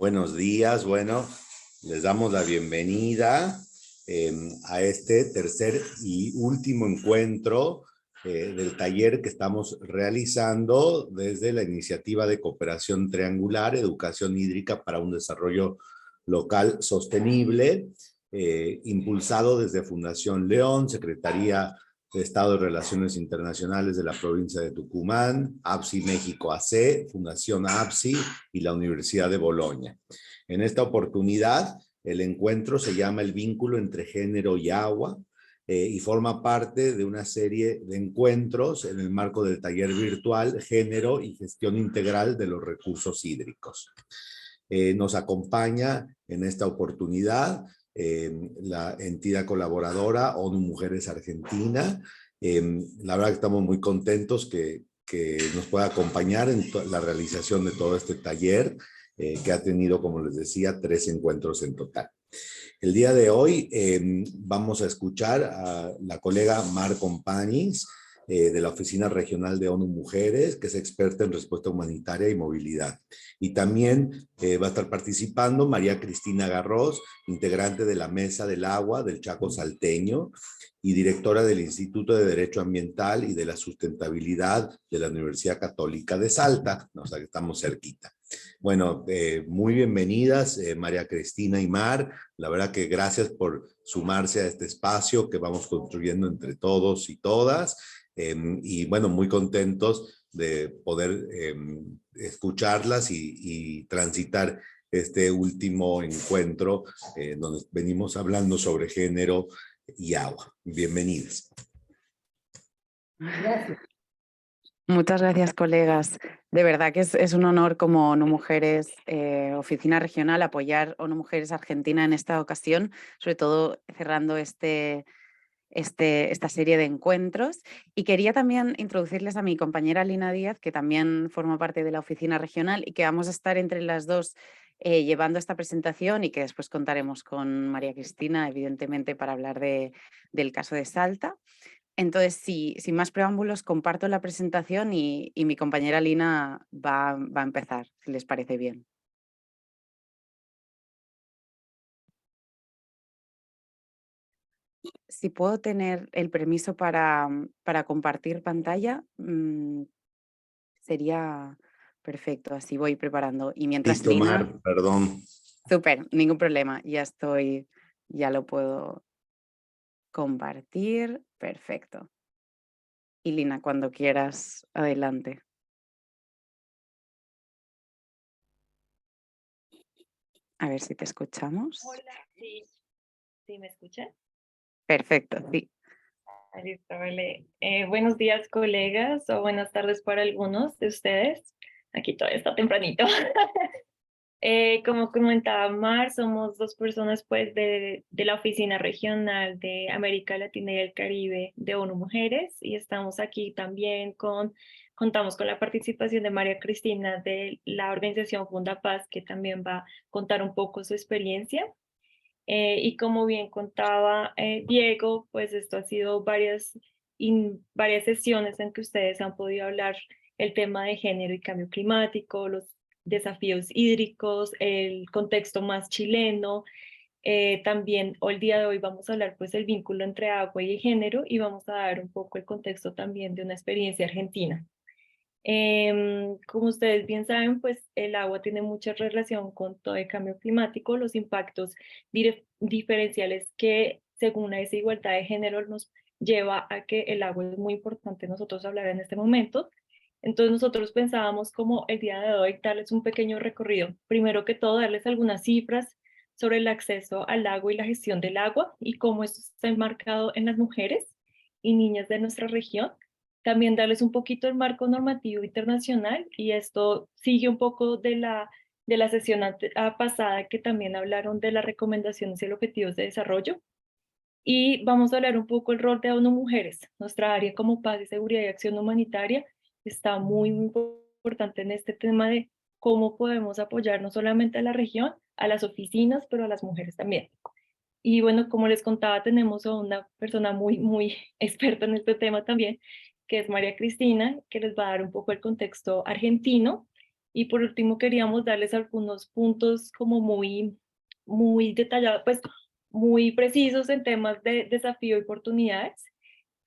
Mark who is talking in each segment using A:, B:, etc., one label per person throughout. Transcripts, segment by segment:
A: Buenos días, bueno, les damos la bienvenida a este tercer y último encuentro del taller que estamos realizando desde la iniciativa de cooperación triangular, educación hídrica para un desarrollo local sostenible, impulsado desde Fundación León, Secretaría de Estado de Relaciones Internacionales de la provincia de Tucumán, APSI México AC, Fundación APSI y la Universidad de Bolonia. En esta oportunidad, el encuentro se llama El vínculo entre género y agua y forma parte de una serie de encuentros en el marco del taller virtual Género y Gestión Integral de los Recursos Hídricos. Nos acompaña en esta oportunidad la entidad colaboradora ONU Mujeres Argentina. La verdad que estamos muy contentos que nos pueda acompañar en la realización de todo este taller, que ha tenido, como les decía, 3 encuentros en total. El día de hoy vamos a escuchar a la colega Mar Companys, de la Oficina Regional de ONU Mujeres, que es experta en respuesta humanitaria y movilidad. Y también va a estar participando María Cristina Garros, integrante de la Mesa del Agua del Chaco Salteño y directora del Instituto de Derecho Ambiental y de la Sustentabilidad de la Universidad Católica de Salta, o sea que estamos cerquita. Bueno, muy bienvenidas María Cristina y Mar. La verdad que gracias por sumarse a este espacio que vamos construyendo entre todos y todas. Y bueno, muy contentos de poder escucharlas y transitar este último encuentro donde venimos hablando sobre género y agua. Bienvenidas.
B: Gracias. Muchas gracias, colegas. De verdad que es un honor como ONU Mujeres, Oficina Regional, apoyar ONU Mujeres Argentina en esta ocasión, sobre todo cerrando esta serie de encuentros. Y quería también introducirles a mi compañera Lina Díaz, que también forma parte de la Oficina Regional y que vamos a estar entre las dos llevando esta presentación y que después contaremos con María Cristina, evidentemente, para hablar del caso de Salta. Entonces, sin más preámbulos, comparto la presentación y mi compañera Lina va a empezar, si les parece bien. Si puedo tener el permiso para compartir pantalla, sería perfecto, así voy preparando. Y mientras
A: Listo,
B: Lina...
A: Mar, perdón.
B: Súper, ningún problema, ya lo puedo compartir, perfecto. Y Lina, cuando quieras, adelante. A ver si te escuchamos.
C: Hola, sí, ¿sí me escuchan?
B: Perfecto, sí.
C: Listo, vale. Buenos días, colegas, o buenas tardes para algunos de ustedes. Aquí todavía está tempranito. Como comentaba Mar, somos dos personas pues de la Oficina Regional de América Latina y el Caribe de ONU Mujeres, y estamos aquí también contamos con la participación de María Cristina de la organización Funda Paz, que también va a contar un poco su experiencia. Y como bien contaba Diego, pues esto ha sido varias sesiones en que ustedes han podido hablar el tema de género y cambio climático, los desafíos hídricos, el contexto más chileno. También hoy el día de hoy vamos a hablar pues el vínculo entre agua y género, y vamos a dar un poco el contexto también de una experiencia argentina. Como ustedes bien saben, pues el agua tiene mucha relación con todo el cambio climático, los impactos diferenciales que según la desigualdad de género nos lleva a que el agua es muy importante nosotros hablar en este momento. Entonces nosotros pensábamos como el día de hoy darles un pequeño recorrido. Primero que todo, darles algunas cifras sobre el acceso al agua y la gestión del agua y cómo esto está enmarcado en las mujeres y niñas de nuestra región. También darles un poquito el marco normativo internacional, y esto sigue un poco de la sesión pasada, que también hablaron de las recomendaciones y los objetivos de desarrollo. Y vamos a hablar un poco el rol de ONU Mujeres. Nuestra área como paz y seguridad y acción humanitaria está muy importante en este tema de cómo podemos apoyar no solamente a la región, a las oficinas, pero a las mujeres también. Y bueno, como les contaba, tenemos a una persona muy experta en este tema también, que es María Cristina, que les va a dar un poco el contexto argentino. Y por último queríamos darles algunos puntos como muy detallados, pues muy precisos en temas de desafío y oportunidades.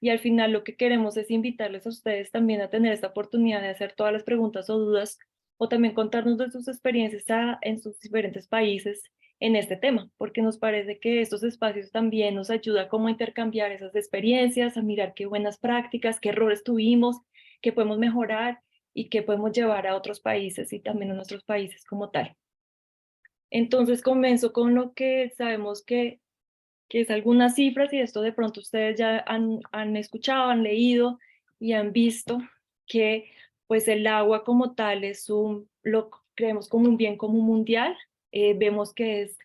C: Y al final lo que queremos es invitarles a ustedes también a tener esta oportunidad de hacer todas las preguntas o dudas, o también contarnos de sus experiencias en sus diferentes países en este tema, porque nos parece que estos espacios también nos ayudan como a intercambiar esas experiencias, a mirar qué buenas prácticas, qué errores tuvimos, qué podemos mejorar y qué podemos llevar a otros países y también a nuestros países como tal. Entonces comienzo con lo que sabemos que es algunas cifras, y esto de pronto ustedes ya han escuchado, han leído y han visto que pues el agua como tal lo creemos como un bien común mundial. Vemos que es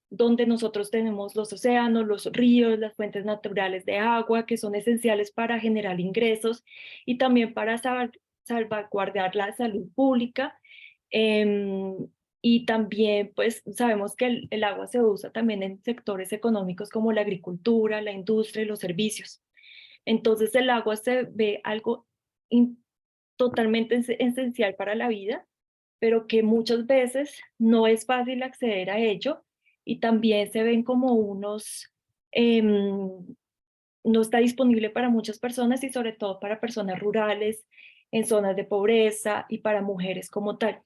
C: donde nosotros tenemos los océanos, los ríos, las fuentes naturales de agua, que son esenciales para generar ingresos y también para salvaguardar la salud pública. Em, y también, pues, sabemos que el agua se usa también en sectores económicos como la agricultura, la industria y los servicios. Entonces, el agua se ve algo totalmente esencial para la vida, pero que muchas veces no es fácil acceder a ello y también se ven como no está disponible para muchas personas y sobre todo para personas rurales, en zonas de pobreza y para mujeres como tal.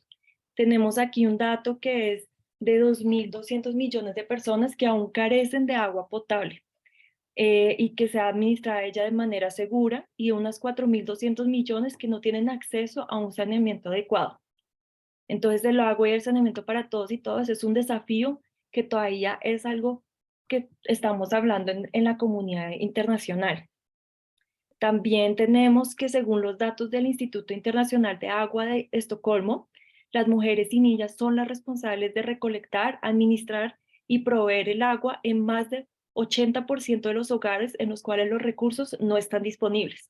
C: Tenemos aquí un dato que es de 2.200 millones de personas que aún carecen de agua potable y que sea administrada ella de manera segura, y unas 4.200 millones que no tienen acceso a un saneamiento adecuado. Entonces el agua y el saneamiento para todos y todas es un desafío que todavía es algo que estamos hablando en la comunidad internacional. También tenemos que, según los datos del Instituto Internacional de Agua de Estocolmo, las mujeres y niñas son las responsables de recolectar, administrar y proveer el agua en más del 80% de los hogares en los cuales los recursos no están disponibles.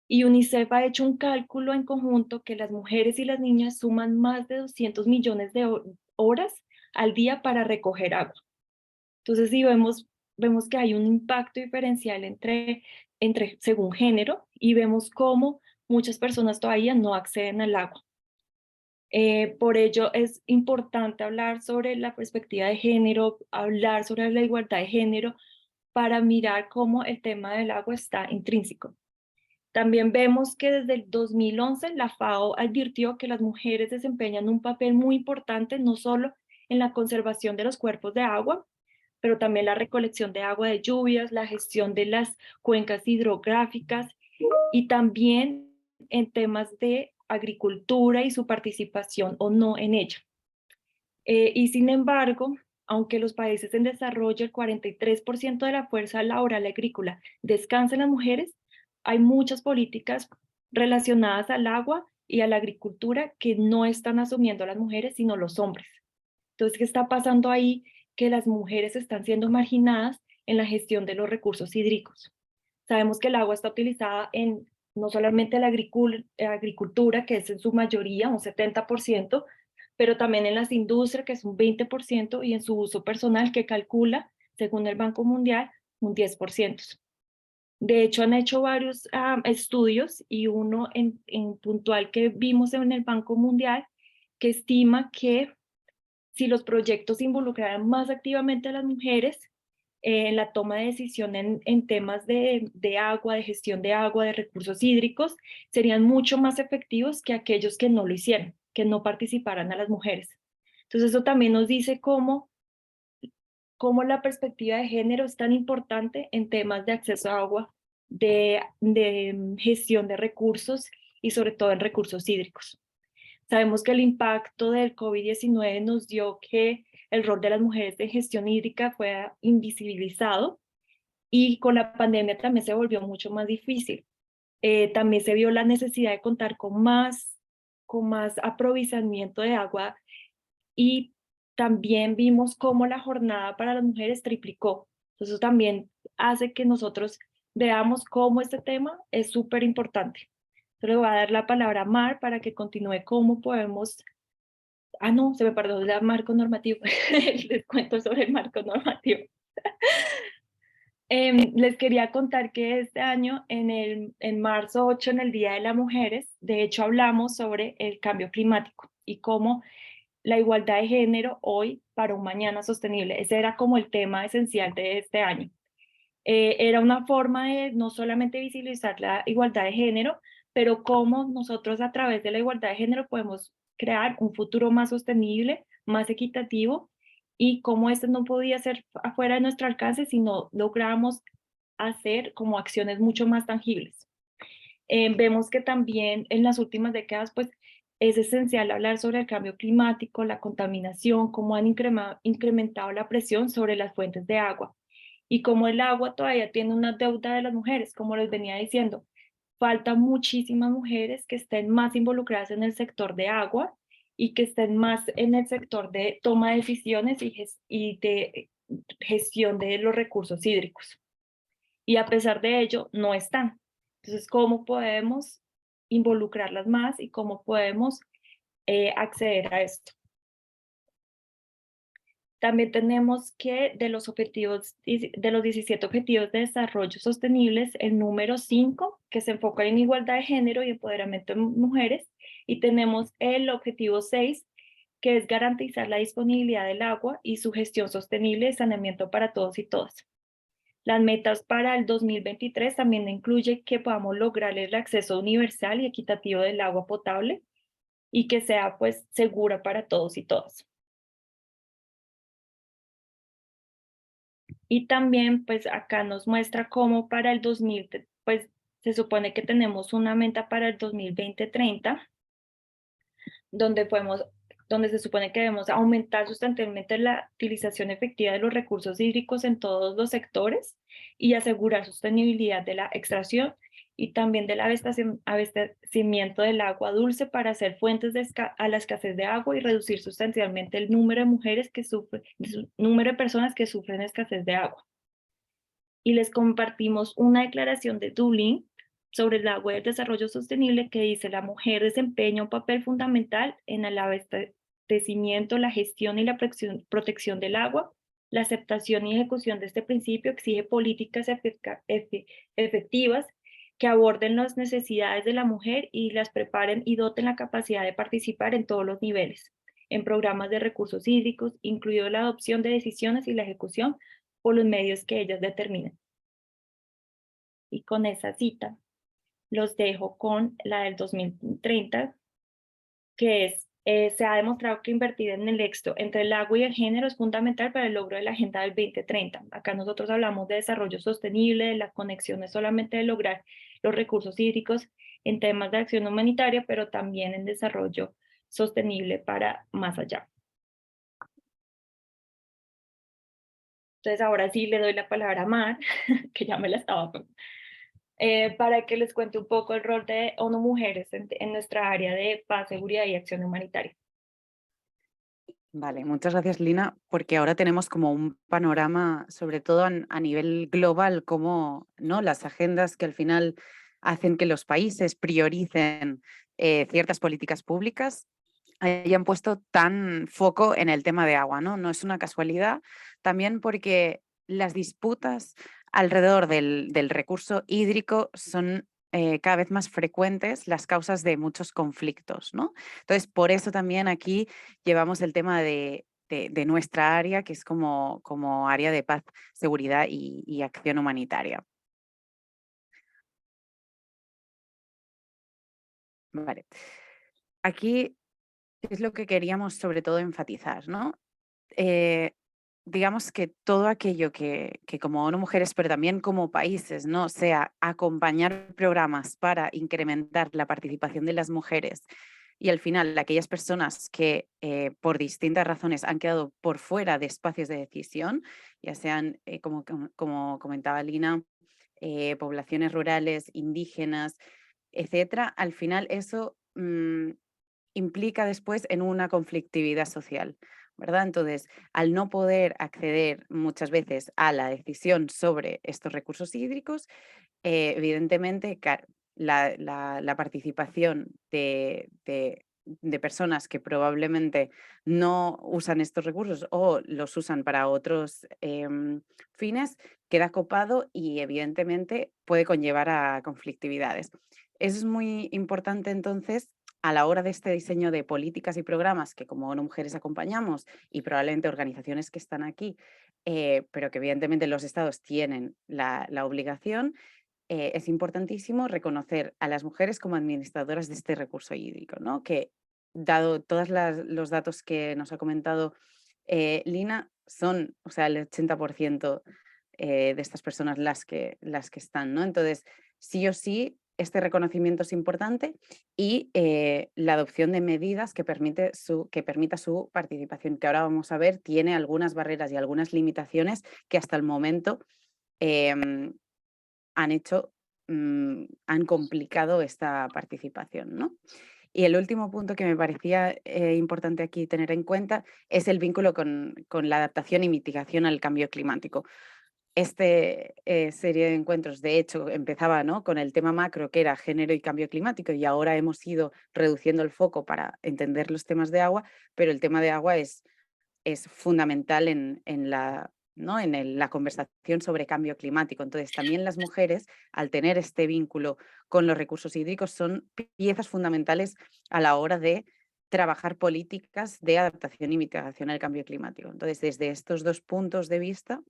C: Y UNICEF ha hecho un cálculo en conjunto que las mujeres y las niñas suman más de 200 millones de horas al día para recoger agua. Entonces, sí, vemos que hay un impacto diferencial según género, y vemos cómo muchas personas todavía no acceden al agua. Por ello es importante hablar sobre la perspectiva de género, hablar sobre la igualdad de género, para mirar cómo el tema del agua está intrínseco. También vemos que desde el 2011 la FAO advirtió que las mujeres desempeñan un papel muy importante no solo en la conservación de los cuerpos de agua, pero también la recolección de agua de lluvias, la gestión de las cuencas hidrográficas y también en temas de agricultura y su participación o no en ella. Y sin embargo, aunque los países en desarrollo, el 43% de la fuerza laboral agrícola descansa en las mujeres, hay muchas políticas relacionadas al agua y a la agricultura que no están asumiendo las mujeres, sino los hombres. Entonces, ¿qué está pasando ahí? Que las mujeres están siendo marginadas en la gestión de los recursos hídricos. Sabemos que el agua está utilizada en no solamente la agricultura, que es en su mayoría un 70%, pero también en las industrias, que es un 20%, y en su uso personal, que calcula, según el Banco Mundial, un 10%. De hecho, han hecho varios estudios, y uno en puntual que vimos en el Banco Mundial, que estima que si los proyectos involucraran más activamente a las mujeres en la toma de decisión en temas de agua, de gestión de agua, de recursos hídricos, serían mucho más efectivos que aquellos que no lo hicieran, que no participaran a las mujeres. Entonces eso también nos dice cómo la perspectiva de género es tan importante en temas de acceso a agua, de gestión de recursos y sobre todo en recursos hídricos. Sabemos que el impacto del COVID-19 nos dio que el rol de las mujeres en gestión hídrica fue invisibilizado, y con la pandemia también se volvió mucho más difícil. También se vio la necesidad de contar con más aprovisionamiento de agua, y también vimos cómo la jornada para las mujeres triplicó. Entonces eso también hace que nosotros veamos cómo este tema es súper importante. Le voy a dar la palabra a Mar para que continúe cómo podemos... no, se me perdió el marco normativo. Les cuento sobre el marco normativo. Les quería contar que este año, en marzo 8, en el Día de las Mujeres, de hecho hablamos sobre el cambio climático y cómo la igualdad de género hoy para un mañana sostenible. Ese era como el tema esencial de este año. Era una forma de no solamente visibilizar la igualdad de género, pero cómo nosotros a través de la igualdad de género podemos crear un futuro más sostenible, más equitativo, y cómo esto no podía ser afuera de nuestro alcance si no logramos hacer como acciones mucho más tangibles. Vemos que también en las últimas décadas, pues, es esencial hablar sobre el cambio climático, la contaminación, cómo han incrementado la presión sobre las fuentes de agua y cómo el agua todavía tiene una deuda de las mujeres, como les venía diciendo. Falta muchísimas mujeres que estén más involucradas en el sector de agua y que estén más en el sector de toma de decisiones y de gestión de los recursos hídricos. Y a pesar de ello, no están. Entonces, ¿cómo podemos involucrarlas más y cómo podemos acceder a esto? También tenemos que de los 17 objetivos de desarrollo sostenibles, el número 5, que se enfoca en igualdad de género y empoderamiento de mujeres, y tenemos el objetivo 6, que es garantizar la disponibilidad del agua y su gestión sostenible y saneamiento para todos y todas. Las metas para el 2023 también incluye que podamos lograr el acceso universal y equitativo del agua potable y que sea pues segura para todos y todas. Y también pues acá nos muestra cómo para el 2000, pues se supone que tenemos una meta para el 2020-30, donde donde se supone que debemos aumentar sustancialmente la utilización efectiva de los recursos hídricos en todos los sectores y asegurar sostenibilidad de la extracción y también del abastecimiento del agua dulce para hacer fuentes a la escasez de agua y reducir sustancialmente el número de mujeres que sufren, número de personas que sufren escasez de agua. Y les compartimos una declaración de Dublín sobre el agua y el desarrollo sostenible que dice: la mujer desempeña un papel fundamental en el abastecimiento, la gestión y la protección del agua. La aceptación y ejecución de este principio exige políticas efectivas que aborden las necesidades de la mujer y las preparen y doten la capacidad de participar en todos los niveles, en programas de recursos hídricos, incluido la adopción de decisiones y la ejecución por los medios que ellas determinen. Y con esa cita los dejo con la del 2030, que es, se ha demostrado que invertir en el éxito entre el agua y el género es fundamental para el logro de la Agenda del 2030. Acá nosotros hablamos de desarrollo sostenible, de la conexión no solamente de lograr los recursos hídricos en temas de acción humanitaria, pero también en desarrollo sostenible para más allá. Entonces ahora sí le doy la palabra a Mar, que ya me la estaba para que les cuente un poco el rol de ONU Mujeres en nuestra área de paz, seguridad y acción humanitaria.
B: Vale, muchas gracias, Lina, porque ahora tenemos como un panorama, sobre todo a nivel global, como, ¿no?, las agendas que al final hacen que los países prioricen ciertas políticas públicas hayan puesto tan foco en el tema de agua, ¿no? No es una casualidad, también porque las disputas alrededor del recurso hídrico son cada vez más frecuentes las causas de muchos conflictos, ¿no? Entonces, por eso también aquí llevamos el tema de nuestra área, que es como área de paz, seguridad y acción humanitaria. Vale. Aquí es lo que queríamos sobre todo enfatizar, ¿no? Digamos que todo aquello que como ONU Mujeres, pero también como países, ¿no?, sea acompañar programas para incrementar la participación de las mujeres y al final aquellas personas que por distintas razones han quedado por fuera de espacios de decisión, ya sean, como comentaba Lina, poblaciones rurales, indígenas, etcétera, al final eso implica después en una conflictividad social, ¿verdad? Entonces, al no poder acceder muchas veces a la decisión sobre estos recursos hídricos, evidentemente la participación de de personas que probablemente no usan estos recursos o los usan para otros fines, queda copado y evidentemente puede conllevar a conflictividades. Eso es muy importante entonces a la hora de este diseño de políticas y programas que como ONU Mujeres acompañamos y probablemente organizaciones que están aquí, pero que evidentemente los estados tienen la obligación. Es importantísimo reconocer a las mujeres como administradoras de este recurso hídrico, ¿no? Que dado todos los datos que nos ha comentado Lina, son, o sea, el 80% de estas personas las que están, ¿no? Entonces, sí o sí, este reconocimiento es importante y la adopción de medidas que permita su participación, que ahora vamos a ver, tiene algunas barreras y algunas limitaciones que hasta el momento em, han complicado esta participación, ¿no? Y el último punto que me parecía importante aquí tener en cuenta es el vínculo con la adaptación y mitigación al cambio climático. Este serie de encuentros, de hecho, empezaba, ¿no?, con el tema macro, que era género y cambio climático, y ahora hemos ido reduciendo el foco para entender los temas de agua, pero el tema de agua es fundamental en la, ¿no?, la conversación sobre cambio climático. Entonces, también las mujeres, al tener este vínculo con los recursos hídricos, son piezas fundamentales a la hora de trabajar políticas de adaptación y mitigación al cambio climático. Entonces, desde estos dos puntos de vista,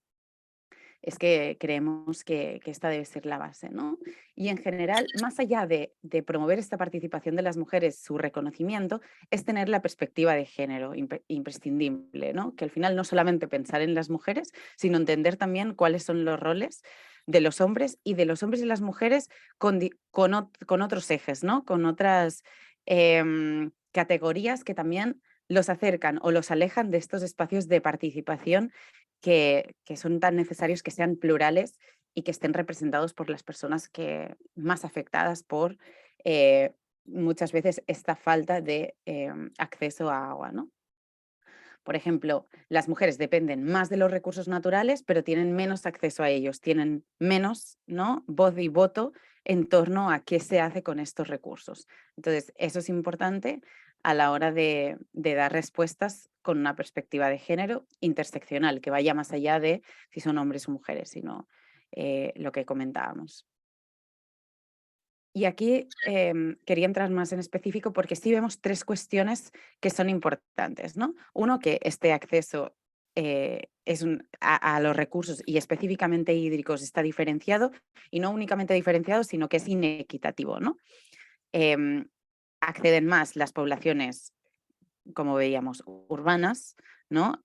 B: es que creemos que esta debe ser la base, ¿no? Y en general, más allá de promover esta participación de las mujeres, su reconocimiento, es tener la perspectiva de género imprescindible, ¿no? Que al final no solamente pensar en las mujeres, sino entender también cuáles son los roles de los hombres y de los hombres y las mujeres con otros ejes, ¿no? Con otras categorías que también los acercan o los alejan de estos espacios de participación que son tan necesarios, que sean plurales y que estén representados por las personas más afectadas por muchas veces esta falta de acceso a agua, ¿no? Por ejemplo, las mujeres dependen más de los recursos naturales, pero tienen menos acceso a ellos, tienen menos, ¿no?, voz y voto en torno a qué se hace con estos recursos. Entonces, eso es importante a la hora de dar respuestas con una perspectiva de género interseccional, que vaya más allá de si son hombres o mujeres, sino lo que comentábamos. Y aquí quería entrar más en específico porque sí vemos tres cuestiones que son importantes, ¿no? Uno, que este acceso a los recursos y específicamente hídricos está diferenciado, y no únicamente diferenciado, sino que es inequitativo, ¿no? Em, Acceden más las poblaciones, como veíamos, urbanas, ¿no?,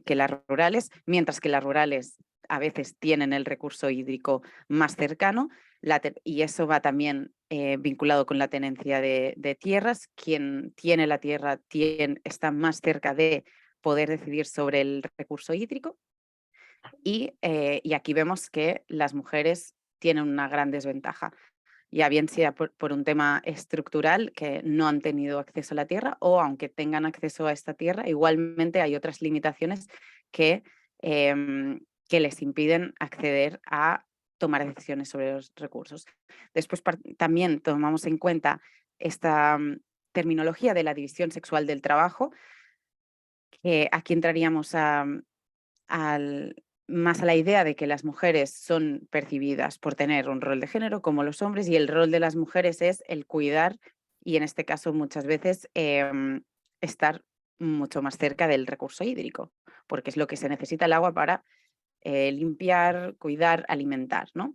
B: que las rurales, mientras que las rurales a veces tienen el recurso hídrico más cercano, y eso va también vinculado con la tenencia de tierras. Quien tiene la tierra está más cerca de poder decidir sobre el recurso hídrico, y aquí vemos que las mujeres tienen una gran desventaja, ya bien sea por un tema estructural, que no han tenido acceso a la tierra, o aunque tengan acceso a esta tierra, igualmente hay otras limitaciones que, que les impiden acceder a tomar decisiones sobre los recursos. Después también tomamos en cuenta esta terminología de la división sexual del trabajo, que aquí entraríamos más a la idea de que las mujeres son percibidas por tener un rol de género como los hombres, y el rol de las mujeres es el cuidar y, en este caso, muchas veces estar mucho más cerca del recurso hídrico, porque es lo que se necesita el agua para limpiar, cuidar, alimentar, ¿no?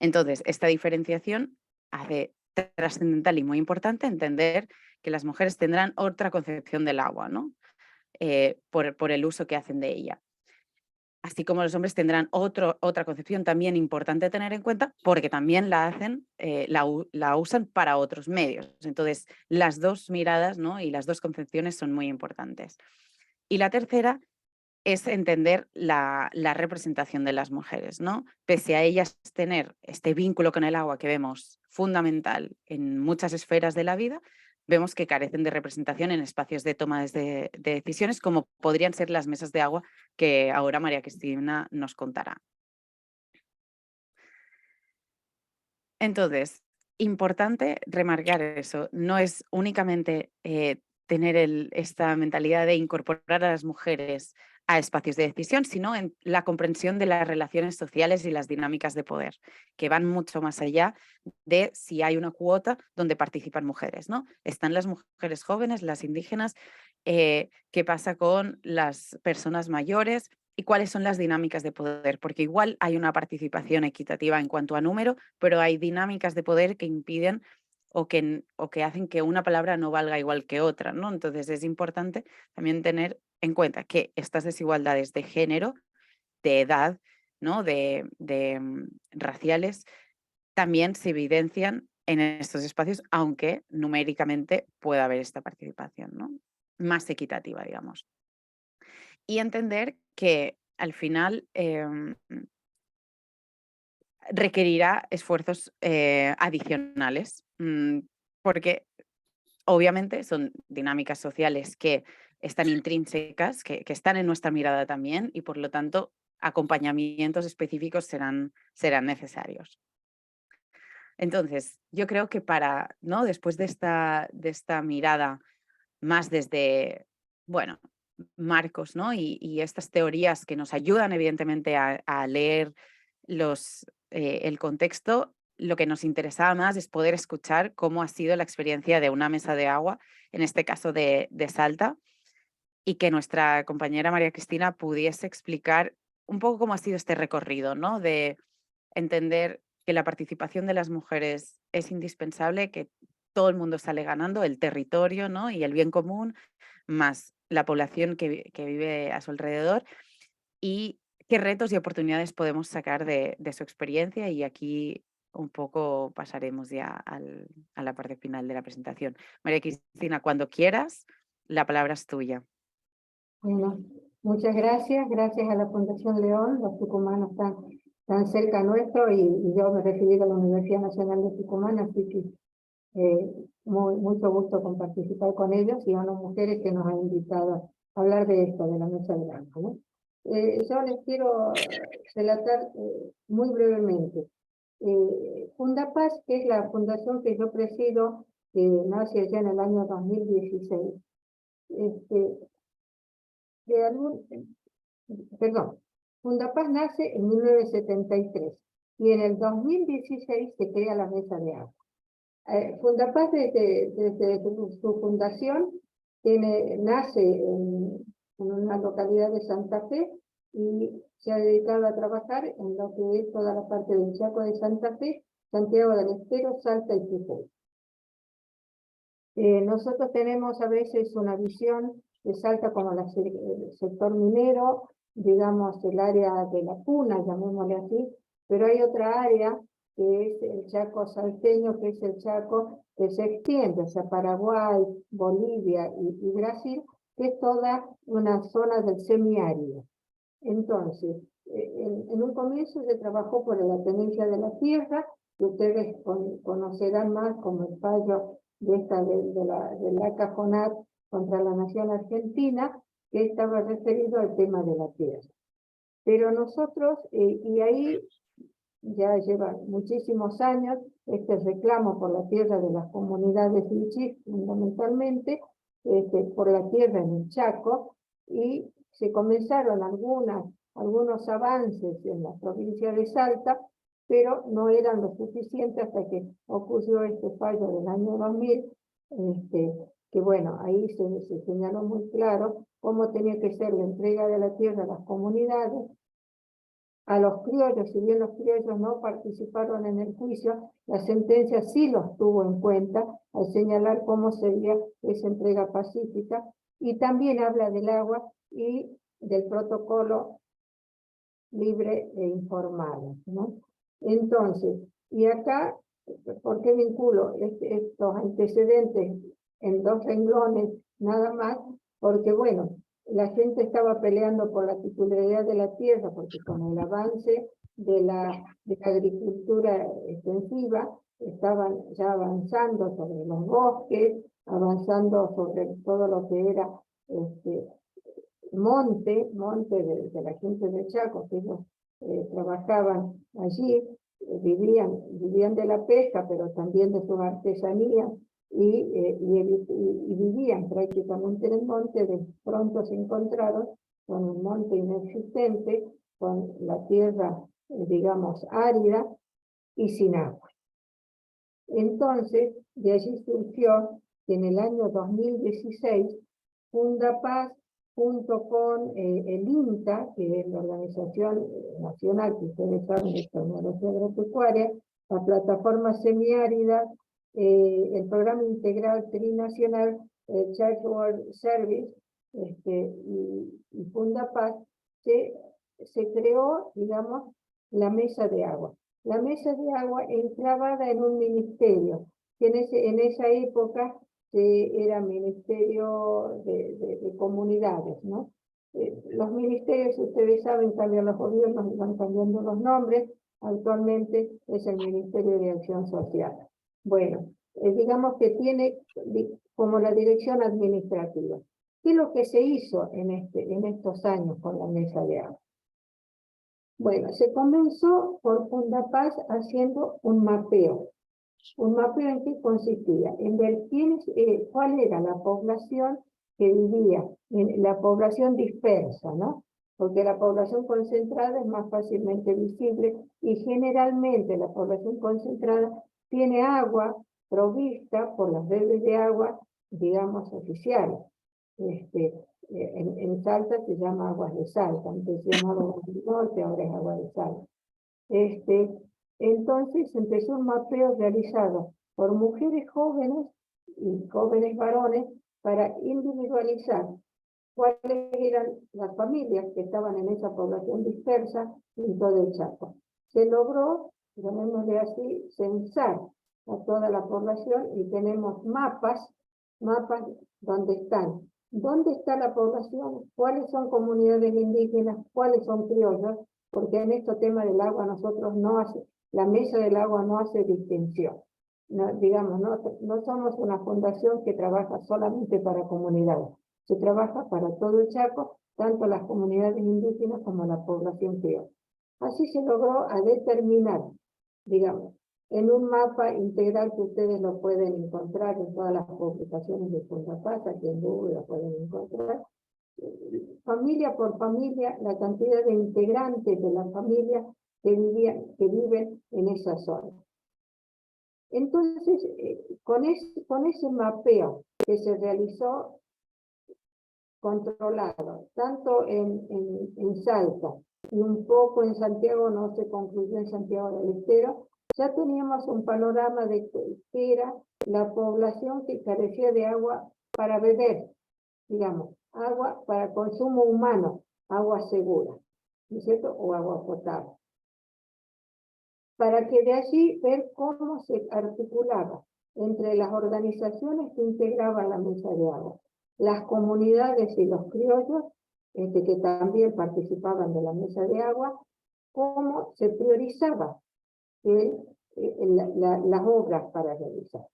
B: Entonces, esta diferenciación hace trascendental y muy importante entender que las mujeres tendrán otra concepción del agua, ¿no? Por el uso que hacen de ella. Así como los hombres tendrán otra concepción también importante a tener en cuenta, porque también la usan para otros medios. Entonces, las dos miradas, ¿no?, y las dos concepciones son muy importantes. Y la tercera es entender la representación de las mujeres, ¿no? Pese a ellas tener este vínculo con el agua que vemos fundamental en muchas esferas de la vida, vemos que carecen de representación en espacios de toma de decisiones, como podrían ser las mesas de agua, que ahora María Cristina nos contará. Entonces, importante remarcar eso, no es únicamente tener esta mentalidad de incorporar a las mujeres a espacios de decisión, sino en la comprensión de las relaciones sociales y las dinámicas de poder, que van mucho más allá de si hay una cuota donde participan mujeres, ¿no? Están las mujeres jóvenes, las indígenas, qué pasa con las personas mayores y cuáles son las dinámicas de poder, porque igual hay una participación equitativa en cuanto a número, pero hay dinámicas de poder que impiden o que hacen que una palabra no valga igual que otra, ¿no? Entonces es importante también tener en cuenta que estas desigualdades de género, de edad, ¿no? Raciales, también se evidencian en estos espacios, aunque numéricamente pueda haber esta participación, ¿no? Más equitativa, digamos. Y entender que al final requerirá esfuerzos adicionales, porque obviamente son dinámicas sociales que están intrínsecas, que están en nuestra mirada también y por lo tanto acompañamientos específicos serán necesarios. Entonces, yo creo que ¿no? Después de esta mirada más desde, bueno, marcos, ¿no? Y estas teorías que nos ayudan evidentemente a leer el contexto, lo que nos interesaba más es poder escuchar cómo ha sido la experiencia de una mesa de agua, en este caso de Salta, y que nuestra compañera María Cristina pudiese explicar un poco cómo ha sido este recorrido, ¿no? De entender que la participación de las mujeres es indispensable, que todo el mundo sale ganando, el territorio, ¿no? Y el bien común, más la población que vive a su alrededor, y qué retos y oportunidades podemos sacar de su experiencia. Y aquí un poco pasaremos ya a la parte final de la presentación. María Cristina, cuando quieras, la palabra es tuya.
D: Bueno, muchas gracias. Gracias a la Fundación León, los tucumanos están tan cerca nuestro y yo me referí a la Universidad Nacional de Tucumán, así que mucho gusto con participar con ellos y a las mujeres que nos han invitado a hablar de esto, de la mesa de agua, ¿no? Yo les quiero relatar muy brevemente. Fundapaz, que es la fundación que yo presido, que nace allá en el año 2016. Fundapaz nace en 1973 y en el 2016 se crea la mesa de agua. Fundapaz desde su fundación nace en una localidad de Santa Fe y se ha dedicado a trabajar en lo que es toda la parte del Chaco de Santa Fe, Santiago del Estero, Salta y Jujuy. Nosotros tenemos a veces una visión de Salta como el sector minero, digamos el área de la puna, llamémosle así, pero hay otra área que es el Chaco salteño, que es el Chaco que se extiende hacia Paraguay, Bolivia y Brasil, que es toda una zona del semiárido. Entonces, en un comienzo se trabajó por la tenencia de la tierra, que ustedes conocerán más como el fallo de la CAJONAT contra la nación argentina, que estaba referido al tema de la tierra. Pero nosotros, y ahí ya lleva muchísimos años, este reclamo por la tierra de las comunidades lichís, fundamentalmente, por la tierra en el Chaco, y se comenzaron algunos avances en la provincia de Salta, pero no eran lo suficiente hasta que ocurrió este fallo del año 2000, que bueno, ahí se señaló muy claro cómo tenía que ser la entrega de la tierra a las comunidades. A los criollos, si bien los criollos no participaron en el juicio, la sentencia sí los tuvo en cuenta al señalar cómo sería esa entrega pacífica, y también habla del agua y del protocolo libre e informado, ¿no? Entonces, y acá, ¿por qué vinculo estos antecedentes en 2 renglones nada más? Porque, bueno, la gente estaba peleando por la titularidad de la tierra, porque con el avance de la agricultura extensiva, estaban ya avanzando sobre los bosques, avanzando sobre todo lo que era monte de la gente de Chaco, que ellos trabajaban allí, vivían de la pesca, pero también de sus artesanías, y vivían prácticamente en el monte. De pronto se encontraron con un monte inexistente, con la tierra, digamos, árida y sin agua. Entonces, de allí surgió que en el año 2016, Fundapaz, junto con el INTA, que es la organización nacional, que ustedes saben, de tecnología agropecuaria, la plataforma semiárida, el programa integral trinacional, Church World Service, y Fundapaz, se creó, digamos, la mesa de agua. La mesa de agua enclavada en un ministerio, que en esa época era Ministerio de Comunidades, ¿no? Los ministerios, ustedes saben, cambian los gobiernos y van cambiando los nombres. Actualmente es el Ministerio de Acción Social. Bueno, digamos que tiene como la dirección administrativa. ¿Qué es lo que se hizo en estos años con la mesa de agua? Bueno, se comenzó por Fundapaz haciendo un mapeo. ¿Un mapeo en qué consistía? En ver cuál era la población que vivía, la población dispersa, ¿no? Porque la población concentrada es más fácilmente visible, y generalmente la población concentrada tiene agua provista por las redes de agua, digamos, oficiales. En Salta se llama Aguas de Salta, antes se llamaba Aguas del Norte, ahora es Agua de Salta. Entonces empezó un mapeo realizado por mujeres jóvenes y jóvenes varones para individualizar cuáles eran las familias que estaban en esa población dispersa en todo el Chaco. Se logró, llamémosle así, censar a toda la población, y tenemos mapas donde están. ¿Dónde está la población? ¿Cuáles son comunidades indígenas? ¿Cuáles son criollos? Porque en este tema del agua nosotros la mesa del agua no hace distinción. No, digamos, no somos una fundación que trabaja solamente para comunidades. Se trabaja para todo el Chaco, tanto las comunidades indígenas como la población criolla. Así se logró determinar, digamos, en un mapa integral que ustedes lo pueden encontrar en todas las publicaciones de Fundapaz, aquí en Google lo pueden encontrar, familia por familia, la cantidad de integrantes de la familia que viven en esa zona. Entonces, con ese mapeo que se realizó controlado, tanto en Salta y un poco en Santiago, no se concluyó en Santiago del Estero, ya teníamos un panorama de que era la población que carecía de agua para beber, digamos, agua para consumo humano, agua segura, ¿no es cierto? O agua potable. Para que de allí ver cómo se articulaba entre las organizaciones que integraban la mesa de agua, las comunidades y los criollos, que también participaban de la mesa de agua, cómo se priorizaba las obras para realizar.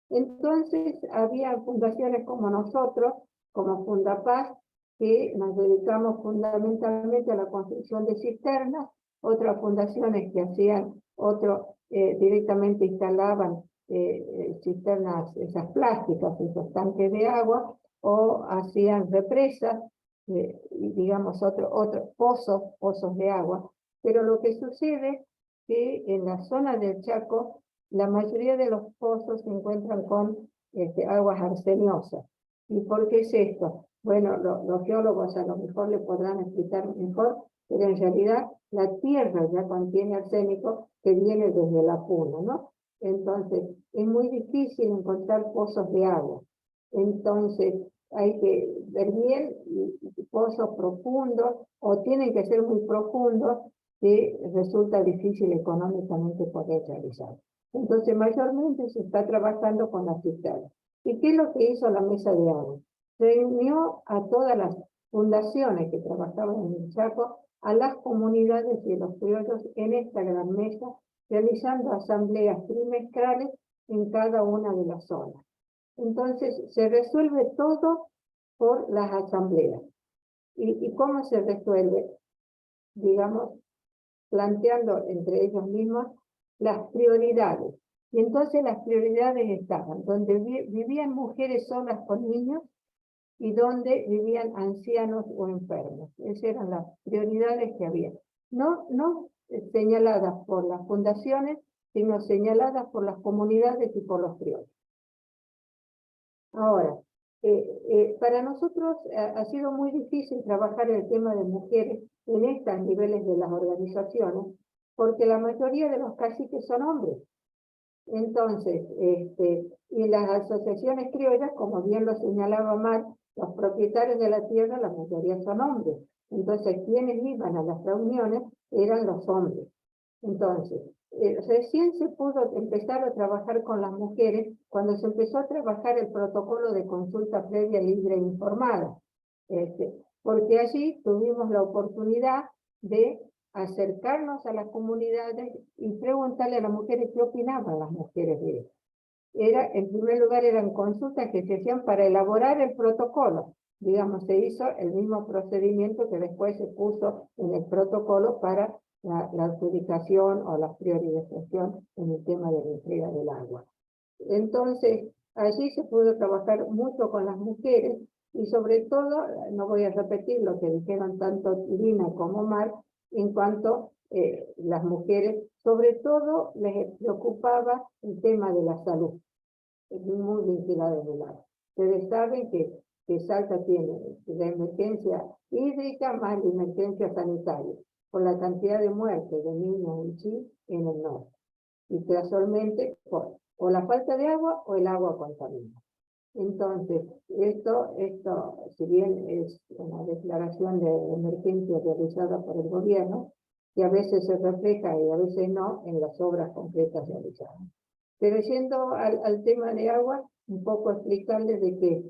D: Entonces, había fundaciones como nosotros, como Fundapaz, que nos dedicamos fundamentalmente a la construcción de cisternas, otras fundaciones que hacían directamente instalaban cisternas, esas plásticas, esos tanques de agua, o hacían represas, y digamos otros pozos de agua. Pero lo que sucede que en la zona del Chaco, la mayoría de los pozos se encuentran con aguas arseniosas. ¿Y por qué es esto? Bueno, los geólogos a lo mejor le podrán explicar mejor, pero en realidad la tierra ya contiene arsénico que viene desde la puna, ¿no? Entonces, es muy difícil encontrar pozos de agua. Entonces, hay que ver bien pozos profundos, o tienen que ser muy profundos, que resulta difícil económicamente poder realizar. Entonces, mayormente se está trabajando con las cisternas. ¿Y qué es lo que hizo la mesa de agua? Reunió a todas las fundaciones que trabajaban en el Chaco, a las comunidades y los criollos en esta gran mesa, realizando asambleas trimestrales en cada una de las zonas. Entonces, se resuelve todo por las asambleas. ¿Y cómo se resuelve? Digamos, planteando entre ellos mismos las prioridades. Y entonces las prioridades estaban donde vivían mujeres solas con niños y donde vivían ancianos o enfermos. Esas eran las prioridades que había. No señaladas por las fundaciones, sino señaladas por las comunidades y por los criollos. Ahora, para nosotros ha sido muy difícil trabajar el tema de mujeres en estos niveles de las organizaciones, porque la mayoría de los caciques son hombres. Entonces, y las asociaciones criollas, como bien lo señalaba Mar, los propietarios de la tierra, la mayoría son hombres. Entonces, quienes iban a las reuniones eran los hombres. Entonces, recién se pudo empezar a trabajar con las mujeres cuando se empezó a trabajar el protocolo de consulta previa, libre e informada. Porque allí tuvimos la oportunidad de acercarnos a las comunidades y preguntarle a las mujeres qué opinaban las mujeres de eso. En primer lugar, eran consultas que se hacían para elaborar el protocolo. Digamos, se hizo el mismo procedimiento que después se puso en el protocolo para la adjudicación o la priorización en el tema de la entrega del agua. Entonces, allí se pudo trabajar mucho con las mujeres y sobre todo, no voy a repetir lo que dijeron tanto Lina como Mar, en cuanto las mujeres, sobre todo les preocupaba el tema de la salud, muy vinculado en el agua. Ustedes saben que Salta tiene la emergencia hídrica más la emergencia sanitaria, por la cantidad de muertes de niños en Chile en el norte. Y casualmente, o la falta de agua o el agua contaminada. Entonces, esto, si bien es una declaración de emergencia realizada por el gobierno, que a veces se refleja y a veces no en las obras concretas realizadas. Pero yendo al tema de agua, un poco explicarles de que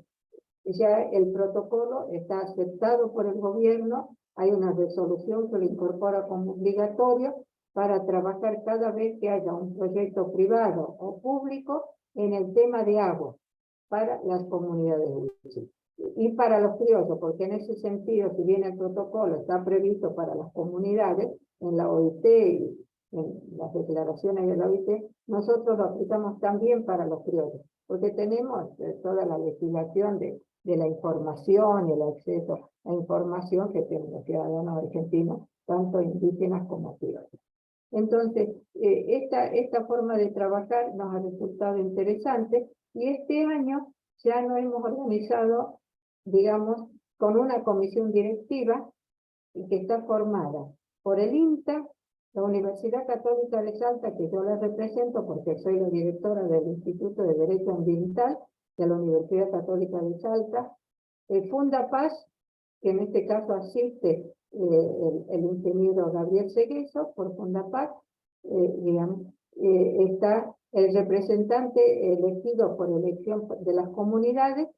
D: ya el protocolo está aceptado por el gobierno, hay una resolución que lo incorpora como obligatorio para trabajar cada vez que haya un proyecto privado o público en el tema de agua para las comunidades de Chile. Y para los criollos, porque en ese sentido, si bien el protocolo está previsto para las comunidades, en la OIT y en las declaraciones de la OIT, nosotros lo aplicamos también para los criollos, porque tenemos toda la legislación de la información y el acceso a información que tienen los ciudadanos argentinos, tanto indígenas como criollos. Entonces, esta forma de trabajar nos ha resultado interesante y este año ya nos hemos organizado, digamos, con una comisión directiva y que está formada por el INTA, la Universidad Católica de Salta, que yo la represento porque soy la directora del Instituto de Derecho Ambiental de la Universidad Católica de Salta, Fundapaz, que en este caso asiste el ingeniero Gabriel Segueso por Fundapaz, está el representante elegido por elección de las comunidades,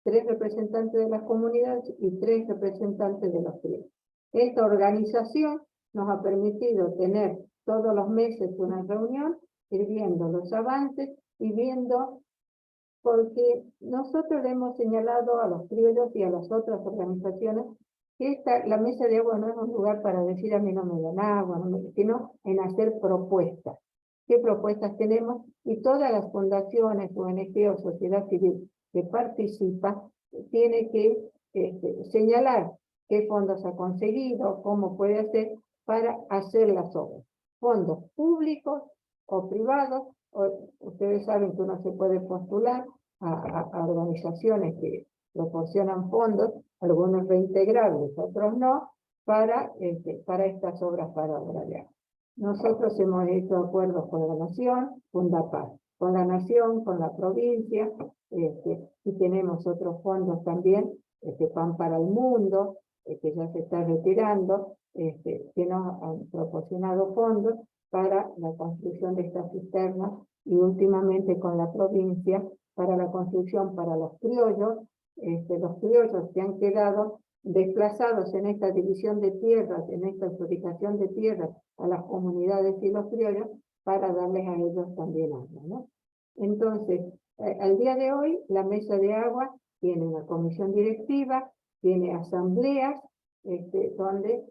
D: 3 representantes de las comunidades y 3 representantes de los criollos. Esta organización nos ha permitido tener todos los meses una reunión, ir viendo los avances y viendo, porque nosotros le hemos señalado a los criollos y a las otras organizaciones que la mesa de agua no es un lugar para decir a mí no me dan agua, sino en hacer propuestas. ¿Qué propuestas tenemos? Y todas las fundaciones, ONG o sociedad civil que participa tiene que señalar qué fondos ha conseguido, cómo puede hacer para hacer las obras. Fondos públicos o privados, ustedes saben que uno se puede postular a organizaciones que proporcionan fondos, algunos reintegrables, otros no, para estas obras para obra de agua. Nosotros hemos hecho acuerdos con la Nación, Fundapaz, con la Nación, con la provincia, y tenemos otros fondos también, PAN para el Mundo, que ya se está retirando, que nos han proporcionado fondos para la construcción de estas cisternas y últimamente con la provincia para la construcción para los criollos que han quedado desplazados en esta división de tierras, en esta adjudicación de tierras a las comunidades y los criollos para darles a ellos también agua, ¿no? Entonces, al día de hoy, la mesa de agua tiene una comisión directiva, tiene asambleas, donde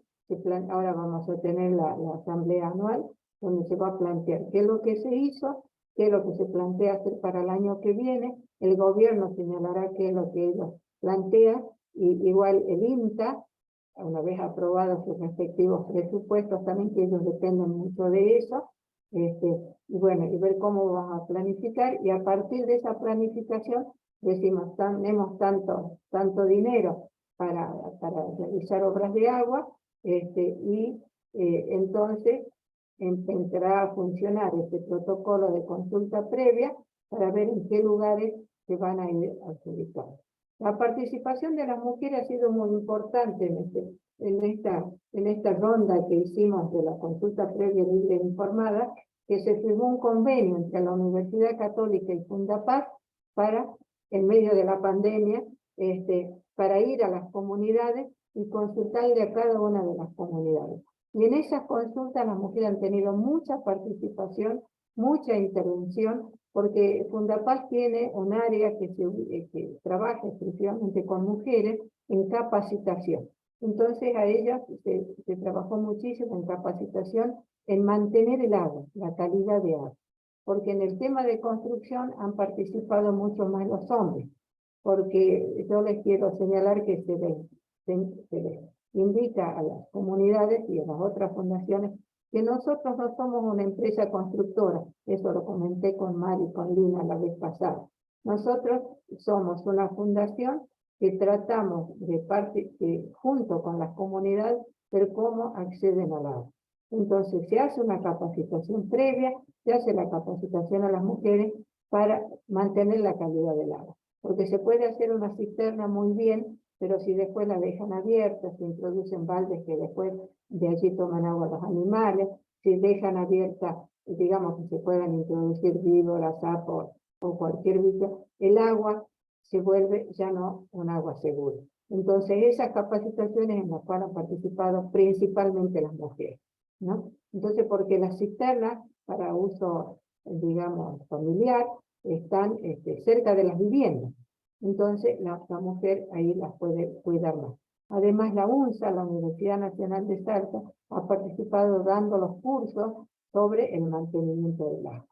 D: ahora vamos a tener la asamblea anual, donde se va a plantear qué es lo que se hizo, qué es lo que se plantea hacer para el año que viene. El gobierno señalará qué es lo que ellos plantean, y igual el INTA, una vez aprobados sus respectivos presupuestos, también que ellos dependen mucho de eso, y bueno, y ver cómo van a planificar, y a partir de esa planificación decimos, tenemos tanto dinero para realizar obras de agua, entonces entrará a funcionar este protocolo de consulta previa para ver en qué lugares se van a ir adjudicando. La participación de las mujeres ha sido muy importante en esta ronda que hicimos de la consulta previa libre e informada, que se firmó un convenio entre la Universidad Católica y Fundapaz para, en medio de la pandemia, para ir a las comunidades y consultarle a cada una de las comunidades. Y en esas consultas las mujeres han tenido mucha participación, mucha intervención, porque Fundapaz tiene un área que trabaja exclusivamente con mujeres en capacitación. Entonces a ellas se trabajó muchísimo en capacitación en mantener el agua, la calidad de agua. Porque en el tema de construcción han participado mucho más los hombres, porque yo les quiero señalar que se les indica a las comunidades y a las otras fundaciones que nosotros no somos una empresa constructora. Eso lo comenté con Mari y con Lina la vez pasada. Nosotros somos una fundación que tratamos junto con las comunidades, ver cómo acceden al agua. Entonces se hace una capacitación previa, se hace la capacitación a las mujeres para mantener la calidad del agua. Porque se puede hacer una cisterna muy bien, pero si después la dejan abierta, se introducen baldes que después de allí toman agua los animales, si dejan abierta, digamos que se puedan introducir víboras, sapos o cualquier bicho, el agua se vuelve ya no un agua segura. Entonces esas capacitaciones en las cuales han participado principalmente las mujeres, ¿no? Entonces, porque las cisternas para uso, digamos, familiar, están cerca de las viviendas. Entonces la mujer ahí las puede cuidar más. Además la UNSA, la Universidad Nacional de Salta, ha participado dando los cursos sobre el mantenimiento del agua.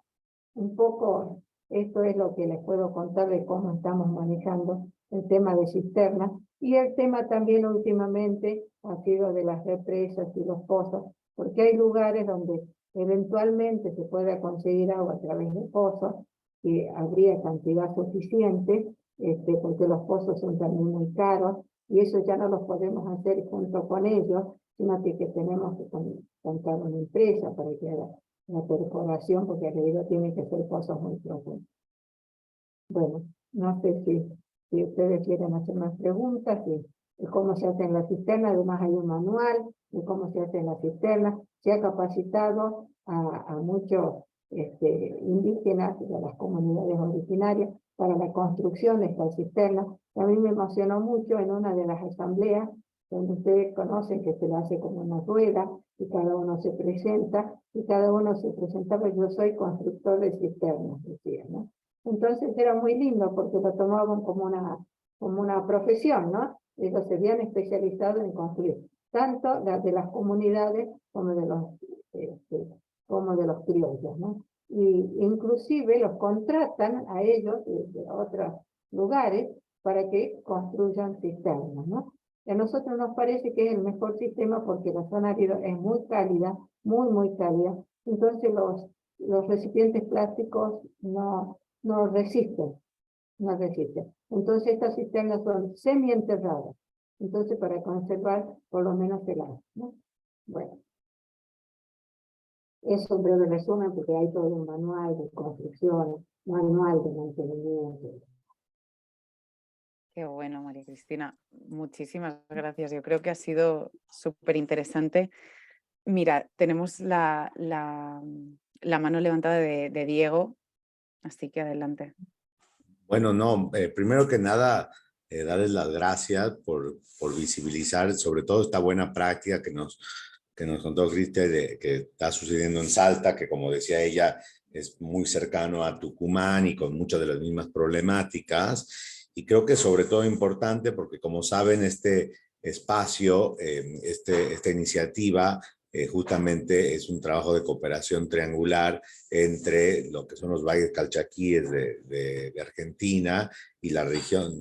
D: Un poco esto es lo que les puedo contar de cómo estamos manejando el tema de cisternas, y el tema también últimamente ha sido de las represas y los pozos, porque hay lugares donde eventualmente se puede conseguir agua a través de pozos, y habría cantidad suficiente, porque los pozos son también muy caros, y eso ya no los podemos hacer junto con ellos, sino que tenemos que contar una empresa para que haga la perforación, porque aquello tiene que ser pozos muy profundos. Bueno, no sé si ustedes quieren hacer más preguntas, de cómo se hace en la cisterna. Además hay un manual de cómo se hace en la cisterna. Se ha capacitado a muchos indígenas de las comunidades originarias para la construcción de esta cisterna. A mí me emocionó mucho en una de las asambleas, donde ustedes conocen que se lo hace como una rueda, y cada uno se presenta, pues yo soy constructor de cisternas, decía, ¿no? Entonces era muy lindo porque lo tomaban como una profesión, ¿no? Ellos se habían especializado en construir, tanto de las comunidades como de los criollos, ¿no? Y inclusive los contratan a ellos de otros lugares para que construyan cisternas, ¿no? Y a nosotros nos parece que es el mejor sistema porque la zona árido es muy cálida, muy cálida. Entonces los recipientes plásticos no resisten. Entonces estas cisternas son semienterradas. Entonces para conservar por lo menos el agua, ¿no? Bueno. Es un breve resumen porque hay todo un manual de construcción, manual de mantenimiento.
B: Qué bueno, María Cristina. Muchísimas gracias. Yo creo que ha sido súper interesante. Mira, tenemos la mano levantada de Diego, así que adelante.
A: Bueno, no, primero que nada, darles las gracias por visibilizar sobre todo esta buena práctica que nos contó Cristian, que está sucediendo en Salta, que como decía ella, es muy cercano a Tucumán y con muchas de las mismas problemáticas. Y creo que sobre todo importante porque, como saben, este espacio, esta iniciativa justamente es un trabajo de cooperación triangular entre lo que son los valles calchaquíes de Argentina y la región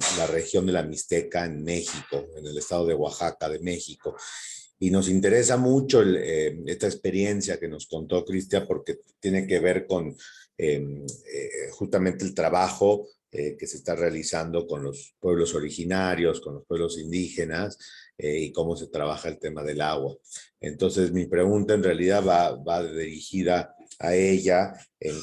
A: de la Mixteca en México, en el estado de Oaxaca de México. Y nos interesa mucho esta experiencia que nos contó Cristian, porque tiene que ver con justamente el trabajo que se está realizando con los pueblos originarios, con los pueblos indígenas, y cómo se trabaja el tema del agua. Entonces mi pregunta en realidad va dirigida a ella, en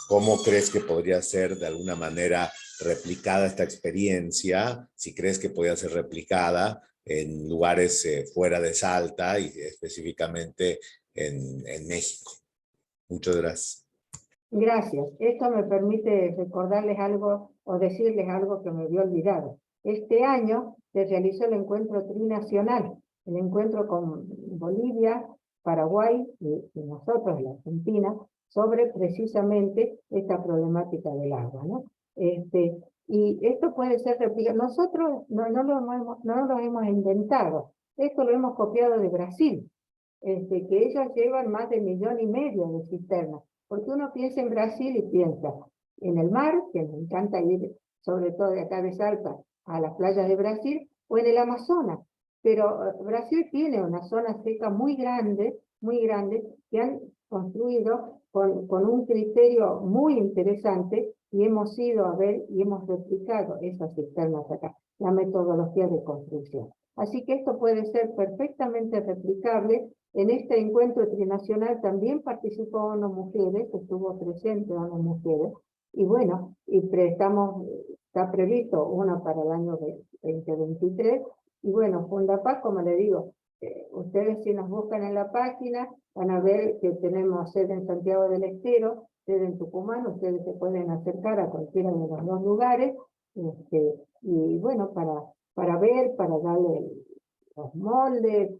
A: cómo crees que podría ser de alguna manera replicada esta experiencia, si crees que podría ser replicada en lugares fuera de Salta y específicamente en México. Muchas gracias.
D: Gracias. Esto me permite recordarles algo o decirles algo que me había olvidado. Este año se realizó el encuentro trinacional, el encuentro con Bolivia, Paraguay y nosotros, la Argentina, sobre precisamente esta problemática del agua, ¿no? Y esto puede ser replicado. Nosotros no lo hemos inventado. Esto lo hemos copiado de Brasil, que ellos llevan más de 1,5 millones de cisternas. Porque uno piensa en Brasil y piensa en el mar, que me encanta ir, sobre todo de acá de Salta, a las playas de Brasil, o en el Amazonas. Pero Brasil tiene una zona seca muy grande, que han construido con un criterio muy interesante, y hemos ido a ver y hemos replicado esas cisternas acá, la metodología de construcción. Así que esto puede ser perfectamente replicable. En este encuentro trinacional también participó ONU Mujeres, estuvo presente ONU Mujeres, y bueno, está previsto una para el año 2023, y bueno, Fundapaz, como le digo, ustedes si nos buscan en la página, van a ver que tenemos sede en Santiago del Estero, sede en Tucumán, ustedes se pueden acercar a cualquiera de los dos lugares, y bueno, para ver, para darle los moldes,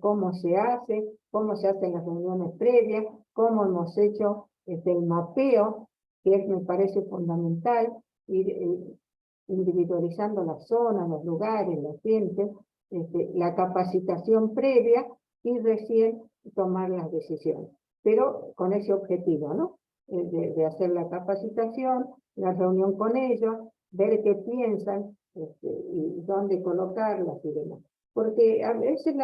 D: cómo se hacen las reuniones previas, cómo hemos hecho el mapeo, que me parece fundamental, ir individualizando las zonas, los lugares, la gente, la capacitación previa y recién tomar las decisiones. Pero con ese objetivo, ¿no? De hacer la capacitación, la reunión con ellos, ver qué piensan, y dónde colocarlas y demás. Porque a veces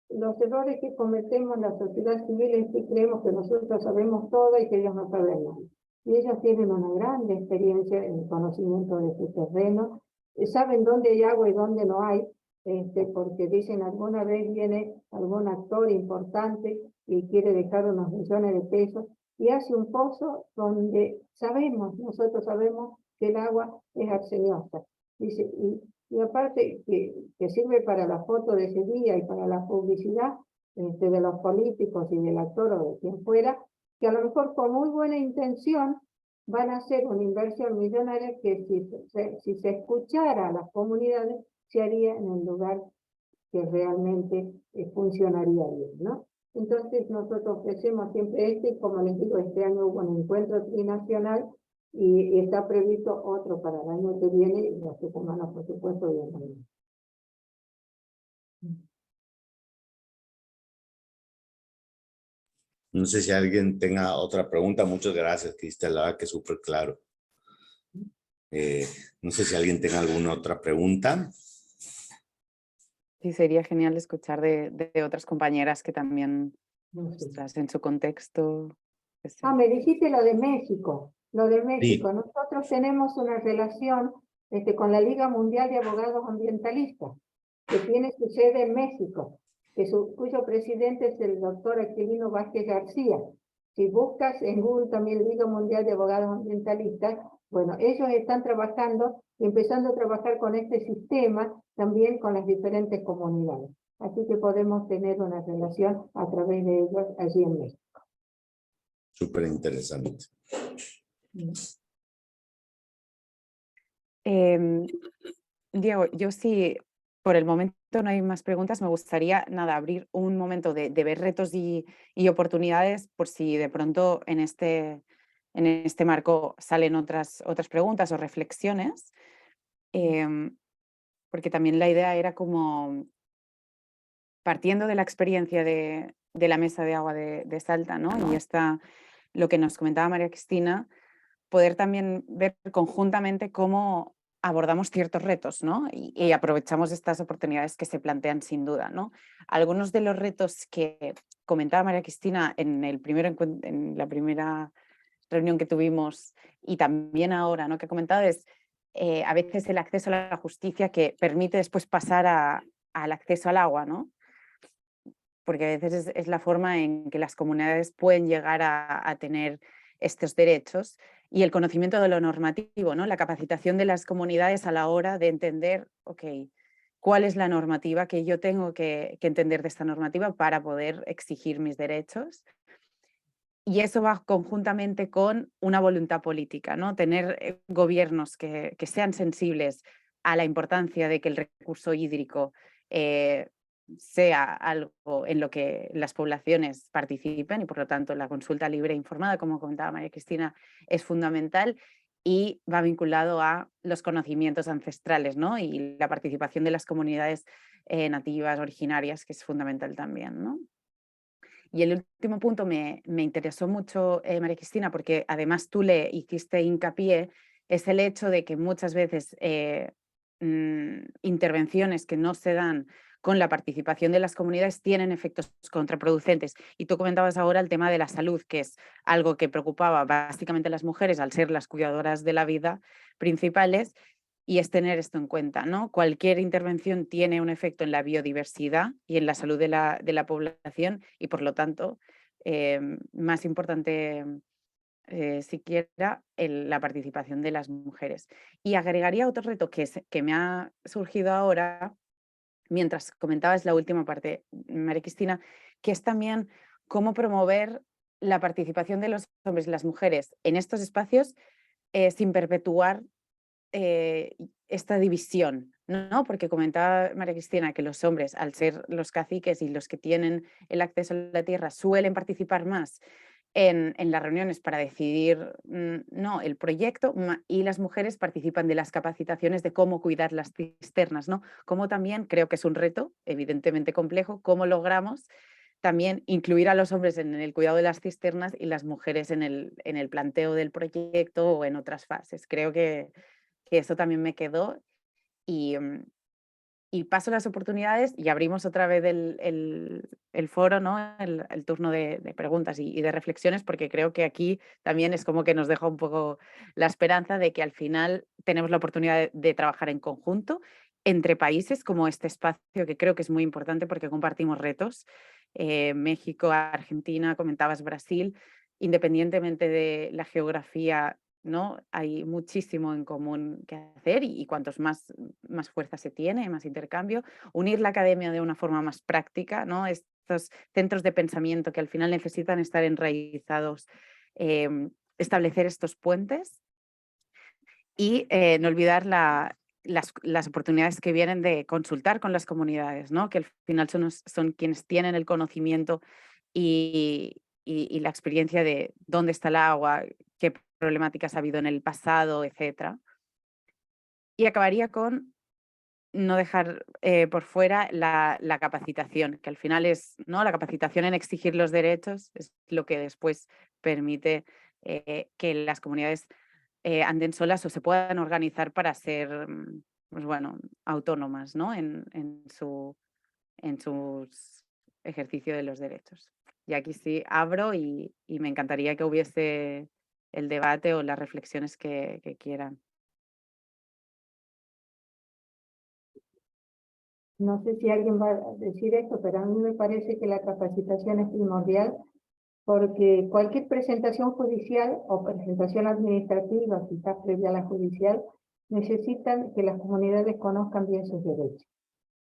D: los errores que cometemos en la sociedad civil es que creemos que nosotros sabemos todo y que ellos no saben nada. Y ellos tienen una gran experiencia en el conocimiento de su terreno, saben dónde hay agua y dónde no hay, porque dicen alguna vez viene algún actor importante y quiere dejar unos millones de pesos y hace un pozo donde nosotros sabemos que el agua es arseniosa. Dice, y aparte que sirve para la foto de ese día y para la publicidad de los políticos y del actor o de quien fuera, que a lo mejor con muy buena intención van a hacer una inversión millonaria que si se escuchara a las comunidades, se haría en el lugar que realmente funcionaría bien, ¿no? Entonces nosotros ofrecemos siempre y como les digo, este año hubo un encuentro trinacional y está previsto otro para el año que viene, y los tucumanos, por supuesto, bienvenidos.
A: No sé si alguien tenga otra pregunta. Muchas gracias, Cristian, la verdad que súper claro. No sé si alguien tenga alguna otra pregunta.
B: Sí, sería genial escuchar de otras compañeras que también, en su contexto.
D: Me dijiste lo de México.
A: Sí.
D: Nosotros tenemos una relación con la Liga Mundial de Abogados Ambientalistas, que tiene su sede en México, cuyo presidente es el doctor Aquilino Vázquez García. Si buscas en Google también Liga Mundial de Abogados Ambientalistas, bueno, ellos están empezando a trabajar con este sistema, también con las diferentes comunidades. Así que podemos tener una relación a través de ellos allí en México.
A: Súper interesante.
B: Diego, yo sí, por el momento no hay más preguntas, me gustaría abrir un momento de ver retos y oportunidades por si de pronto en este marco salen otras preguntas o reflexiones, porque también la idea era como, partiendo de la experiencia de de la mesa de agua de Salta, ¿no? Y está lo que nos comentaba María Cristina, poder también ver conjuntamente cómo abordamos ciertos retos, ¿no? Y aprovechamos estas oportunidades que se plantean sin duda, ¿no? Algunos de los retos que comentaba María Cristina en la primera reunión que tuvimos y también ahora, ¿no? Que ha comentado es a veces el acceso a la justicia que permite después pasar al acceso al agua, ¿no? Porque a veces es la forma en que las comunidades pueden llegar a tener estos derechos y el conocimiento de lo normativo, ¿no? La capacitación de las comunidades a la hora de entender, ok, cuál es la normativa que yo tengo que entender de esta normativa para poder exigir mis derechos. Y eso va conjuntamente con una voluntad política, ¿no? Tener gobiernos que sean sensibles a la importancia de que el recurso hídrico sea algo en lo que las poblaciones participen y por lo tanto la consulta libre e informada, como comentaba María Cristina, es fundamental y va vinculado a los conocimientos ancestrales, ¿no? Y la participación de las comunidades nativas, originarias, que es fundamental también, ¿no? Y el último punto me interesó mucho, María Cristina, porque además tú le hiciste hincapié, es el hecho de que muchas veces intervenciones que no se dan con la participación de las comunidades tienen efectos contraproducentes. Y tú comentabas ahora el tema de la salud, que es algo que preocupaba básicamente a las mujeres al ser las cuidadoras de la vida principales, y es tener esto en cuenta, ¿no? Cualquier intervención tiene un efecto en la biodiversidad y en la salud de la población y por lo tanto, más importante siquiera la participación de las mujeres. Y agregaría otro reto que me ha surgido ahora, mientras comentabas la última parte, María Cristina, que es también cómo promover la participación de los hombres y las mujeres en estos espacios sin perpetuar esta división, ¿no? Porque comentaba María Cristina que los hombres, al ser los caciques y los que tienen el acceso a la tierra, suelen participar más en las reuniones para decidir no, el proyecto y las mujeres participan de las capacitaciones de cómo cuidar las cisternas, ¿no? Como también creo que es un reto, evidentemente complejo, cómo logramos también incluir a los hombres en el cuidado de las cisternas y las mujeres en el planteo del proyecto o en otras fases. Creo que eso también me quedó y, y paso las oportunidades y abrimos otra vez el foro, ¿no? El turno de preguntas y de reflexiones, porque creo que aquí también es como que nos deja un poco la esperanza de que al final tenemos la oportunidad de trabajar en conjunto entre países como este espacio, que creo que es muy importante porque compartimos retos. México, Argentina, comentabas Brasil, independientemente de la geografía, ¿no? Hay muchísimo en común que hacer y cuantos más fuerza se tiene, más intercambio. Unir la academia de una forma más práctica, ¿no? Estos centros de pensamiento que al final necesitan estar enraizados, establecer estos puentes y no olvidar las oportunidades que vienen de consultar con las comunidades, ¿no? Que al final son quienes tienen el conocimiento y la experiencia de dónde está el agua, qué problemáticas ha habido en el pasado, etcétera. Y acabaría con no dejar por fuera la capacitación, que al final es, ¿no? La capacitación en exigir los derechos es lo que después permite que las comunidades anden solas o se puedan organizar para ser, pues bueno, autónomas, ¿no? En sus ejercicio de los derechos. Y aquí sí abro y me encantaría que hubiese el debate o las reflexiones que quieran.
D: No sé si alguien va a decir esto, pero a mí me parece que la capacitación es primordial porque cualquier presentación judicial o presentación administrativa, quizás previa a la judicial, necesitan que las comunidades conozcan bien sus derechos.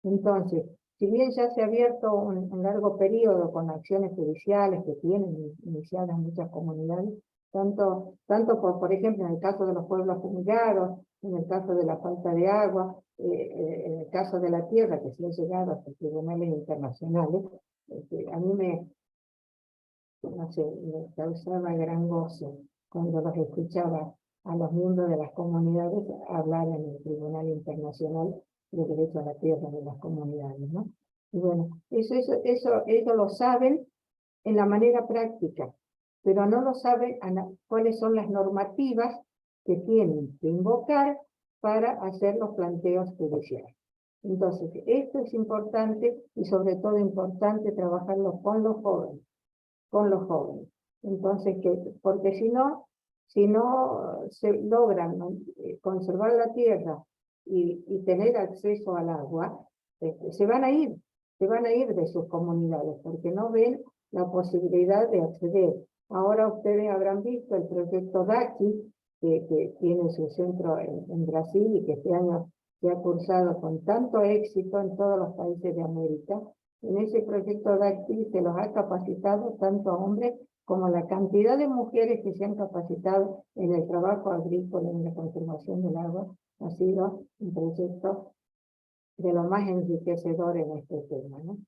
D: Entonces, si bien ya se ha abierto un largo periodo con acciones judiciales que tienen iniciadas muchas comunidades, tanto por ejemplo, en el caso de los pueblos fumigados, en el caso de la falta de agua, en el caso de la tierra, que se ha llegado hasta tribunales internacionales, a mí no sé, me causaba gran gozo cuando los escuchaba a los miembros de las comunidades hablar en el Tribunal Internacional de Derecho a la Tierra de las comunidades, ¿no? Y bueno, eso ellos lo saben, en la manera práctica, pero no lo saben cuáles son las normativas que tienen que invocar para hacer los planteos judiciales. Entonces, esto es importante y sobre todo importante trabajarlo con los jóvenes, Entonces, porque si no se logran conservar la tierra y tener acceso al agua, se van a ir de sus comunidades, porque no ven la posibilidad de acceder. Ahora ustedes habrán visto el proyecto DACI, que tiene su centro en Brasil y que este año se ha cursado con tanto éxito en todos los países de América. En ese proyecto DACI se los ha capacitado tanto a hombres como la cantidad de mujeres que se han capacitado en el trabajo agrícola, en la conservación del agua. Ha sido un proyecto de lo más enriquecedor en este tema, ¿no?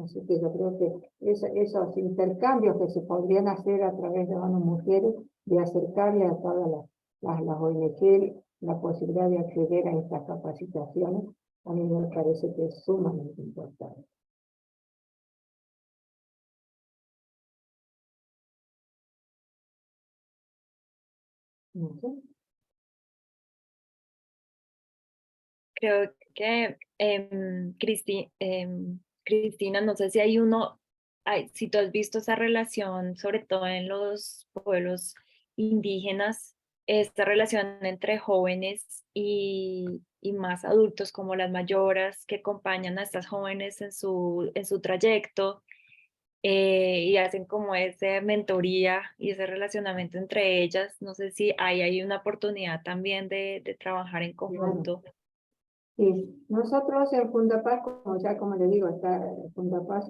D: Así que yo creo que esos intercambios que se podrían hacer a través de mujeres, de acercarle a todas las ONG la posibilidad de acceder a estas capacitaciones, a mí me parece que es sumamente importante. No sé.
C: Creo que, Cristina, no sé si si tú has visto esa relación, sobre todo en los pueblos indígenas, esta relación entre jóvenes y más adultos, como las mayoras que acompañan a estas jóvenes en su trayecto, y hacen como esa mentoría y ese relacionamiento entre ellas. No sé si hay una oportunidad también de trabajar en conjunto.
D: Sí, nosotros en Fundapaz, como le digo, Fundapaz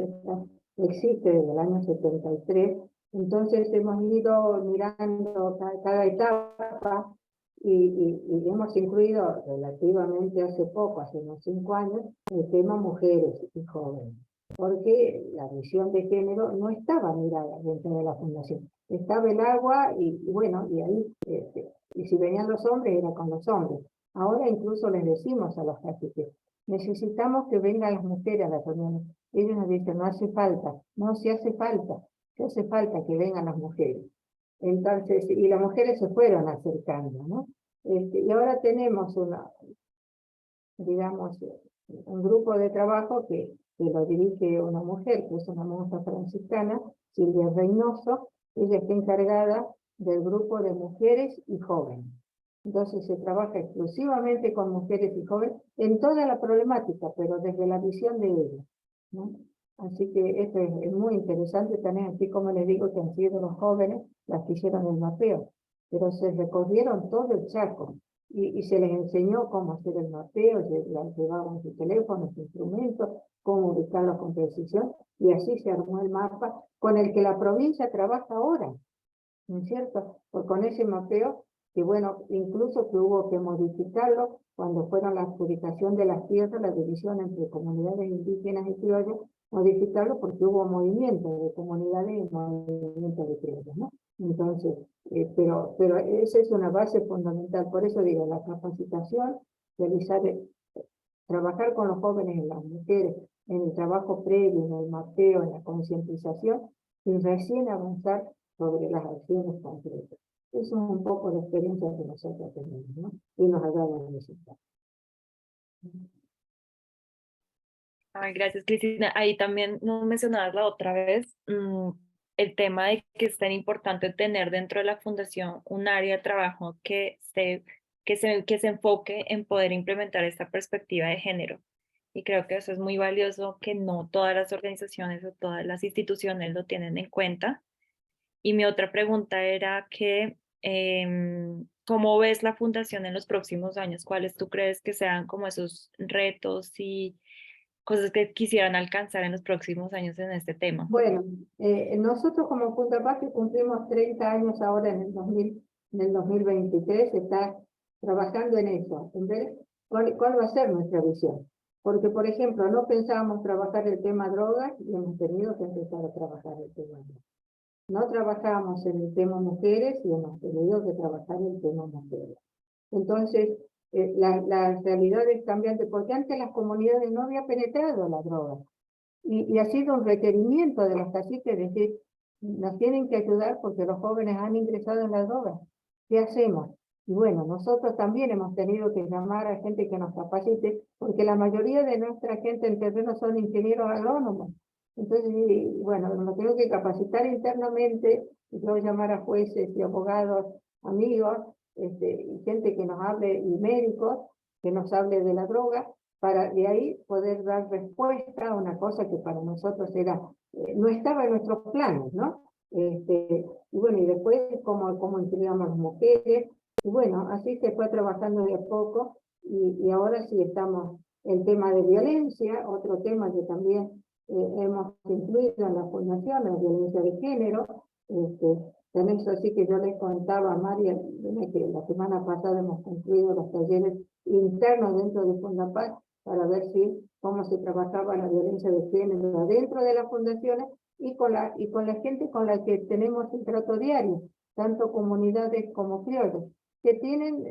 D: existe desde el año 73, entonces hemos ido mirando cada etapa y hemos incluido relativamente hace poco, hace unos 5 años, el tema mujeres y jóvenes, porque la visión de género no estaba mirada dentro de la fundación. Estaba el agua y bueno, y ahí, y si venían los hombres era con los hombres. Ahora incluso les decimos a los caciques, necesitamos que vengan las mujeres a las reuniones. Ellos nos dicen, no hace falta, no, si hace falta que vengan las mujeres. Entonces, y las mujeres se fueron acercando, ¿no? Y ahora tenemos un grupo de trabajo que lo dirige una mujer, que es una monja franciscana, Silvia Reynoso. Ella está encargada del grupo de mujeres y jóvenes. Entonces se trabaja exclusivamente con mujeres y jóvenes en toda la problemática, pero desde la visión de ellas, ¿no? Así que esto es muy interesante también, así como les digo que han sido los jóvenes las que hicieron el mapeo, pero se recorrieron todo el Chaco y se les enseñó cómo hacer el mapeo, llevaban su teléfono, su instrumento, cómo ubicarlo con precisión, y así se armó el mapa con el que la provincia trabaja ahora, ¿no es cierto? Pues con ese mapeo, que bueno, incluso que hubo que modificarlo cuando fueron la adjudicación de las tierras, la división entre comunidades indígenas y criollas, modificarlo porque hubo movimiento de comunidades y movimiento de criollas, ¿no? Entonces, pero esa es una base fundamental, por eso digo, la capacitación, trabajar con los jóvenes y las mujeres en el trabajo previo, en el mapeo, en la concientización, y recién avanzar sobre las acciones concretas. Eso es un poco la experiencia que nosotros tenemos, ¿no? Y nos ha dado resultados.
C: Ay, gracias, Cristina. Ahí también no mencionabas la otra vez el tema de que es tan importante tener dentro de la fundación un área de trabajo que se enfoque en poder implementar esta perspectiva de género. Y creo que eso es muy valioso, que no todas las organizaciones o todas las instituciones lo tienen en cuenta. Y mi otra pregunta era que, ¿cómo ves la fundación en los próximos años? ¿Cuáles tú crees que sean como esos retos y cosas que quisieran alcanzar en los próximos años en este tema?
D: Bueno, nosotros como Fundapaz, que cumplimos 30 años ahora en el 2023, está trabajando en eso, en ver cuál va a ser nuestra visión. Porque, por ejemplo, no pensábamos trabajar el tema drogas y hemos tenido que empezar a trabajar el tema drogas. No trabajábamos en el tema mujeres y hemos tenido que trabajar el tema mujeres. Entonces, la realidad es cambiante, porque antes las comunidades no había penetrado la droga. Y ha sido un requerimiento de los caciques decir, nos tienen que ayudar porque los jóvenes han ingresado en la droga. ¿Qué hacemos? Y bueno, nosotros también hemos tenido que llamar a gente que nos capacite, porque la mayoría de nuestra gente en terreno son ingenieros agrónomos. Entonces, bueno, nos tenemos que capacitar internamente, y luego llamar a jueces y abogados, amigos, y gente que nos hable, y médicos, que nos hable de la droga, para de ahí poder dar respuesta a una cosa que para nosotros era, no estaba en nuestros planes, ¿no? Y bueno, y después cómo incluíamos las mujeres, y bueno, así se fue trabajando de a poco, y ahora sí estamos en tema de violencia, otro tema que también hemos incluido en la fundación, la violencia de género. En eso sí que yo les contaba a María que la semana pasada hemos concluido los talleres internos dentro de Fundapaz para ver cómo se trabajaba la violencia de género dentro de las fundaciones y con la gente con la que tenemos un trato diario, tanto comunidades como criollos, que tienen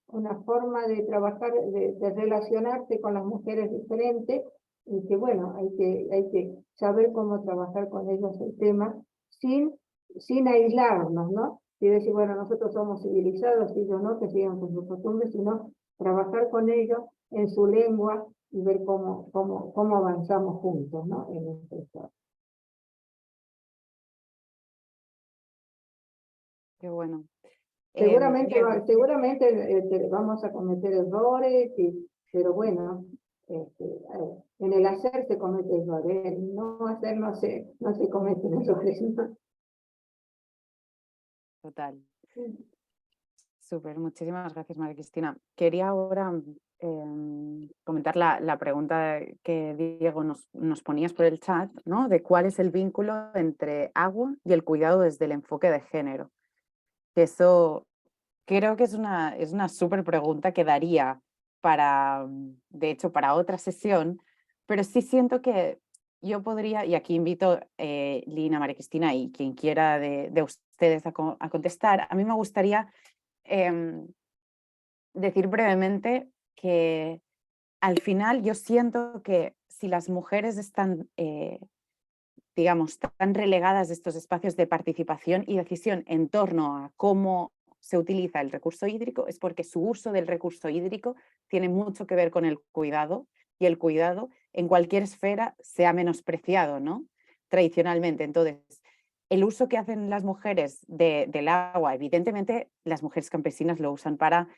D: una forma de trabajar, de relacionarse con las mujeres diferente, y que bueno, hay que saber cómo trabajar con ellos el tema sin aislarnos, ¿no? Y decir, bueno, nosotros somos civilizados, y ellos no, que sigan con sus costumbres, sino trabajar con ellos en su lengua y ver cómo avanzamos juntos, ¿no? En este estado.
B: Qué bueno.
D: Seguramente,
B: Bien.
D: seguramente vamos a cometer errores, pero bueno, en el hacer se comete errores, en el no hacer no se cometen errores, ¿no?
B: Total. Súper, muchísimas gracias, María Cristina. Quería ahora comentar la pregunta que Diego nos ponías por el chat, ¿no? De cuál es el vínculo entre agua y el cuidado desde el enfoque de género. Eso creo que es una súper pregunta que daría de hecho, para otra sesión, pero sí siento que yo podría, y aquí invito Lina, María Cristina y quien quiera de ustedes a contestar, a mí me gustaría decir brevemente que al final yo siento que si las mujeres están, digamos, tan relegadas de estos espacios de participación y decisión en torno a cómo se utiliza el recurso hídrico, es porque su uso del recurso hídrico tiene mucho que ver con el cuidado, y el cuidado en cualquier esfera se ha menospreciado, ¿no? Tradicionalmente. Entonces, el uso que hacen las mujeres del agua, evidentemente las mujeres campesinas lo usan para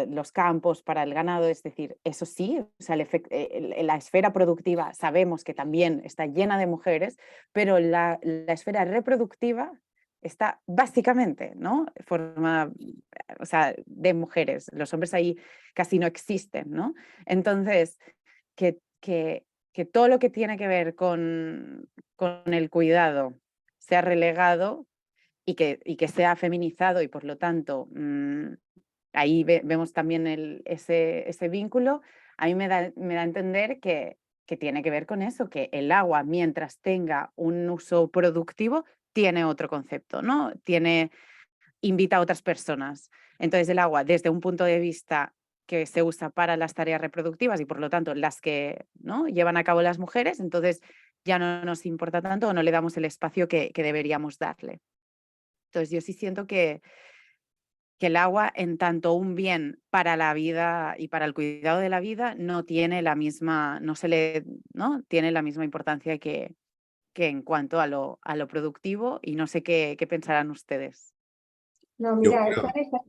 B: los campos, para el ganado, es decir, eso sí, o sea, la esfera productiva sabemos que también está llena de mujeres, pero la esfera reproductiva está básicamente, ¿no? O sea, de mujeres. Los hombres ahí casi no existen, ¿no? Entonces, que todo lo que tiene que ver con el cuidado sea relegado y que sea feminizado, y por lo tanto ahí vemos también ese vínculo. A mí me da a entender que tiene que ver con eso, que el agua, mientras tenga un uso productivo, tiene otro concepto, ¿no? Invita a otras personas. Entonces el agua, desde un punto de vista que se usa para las tareas reproductivas y por lo tanto las que, ¿no?, llevan a cabo las mujeres, entonces ya no nos importa tanto o no le damos el espacio que deberíamos darle. Entonces yo sí siento que el agua, en tanto un bien para la vida y para el cuidado de la vida, no tiene la misma, ¿no? Tiene la misma importancia que en cuanto a lo productivo, y no sé qué pensarán ustedes.
D: No, mira,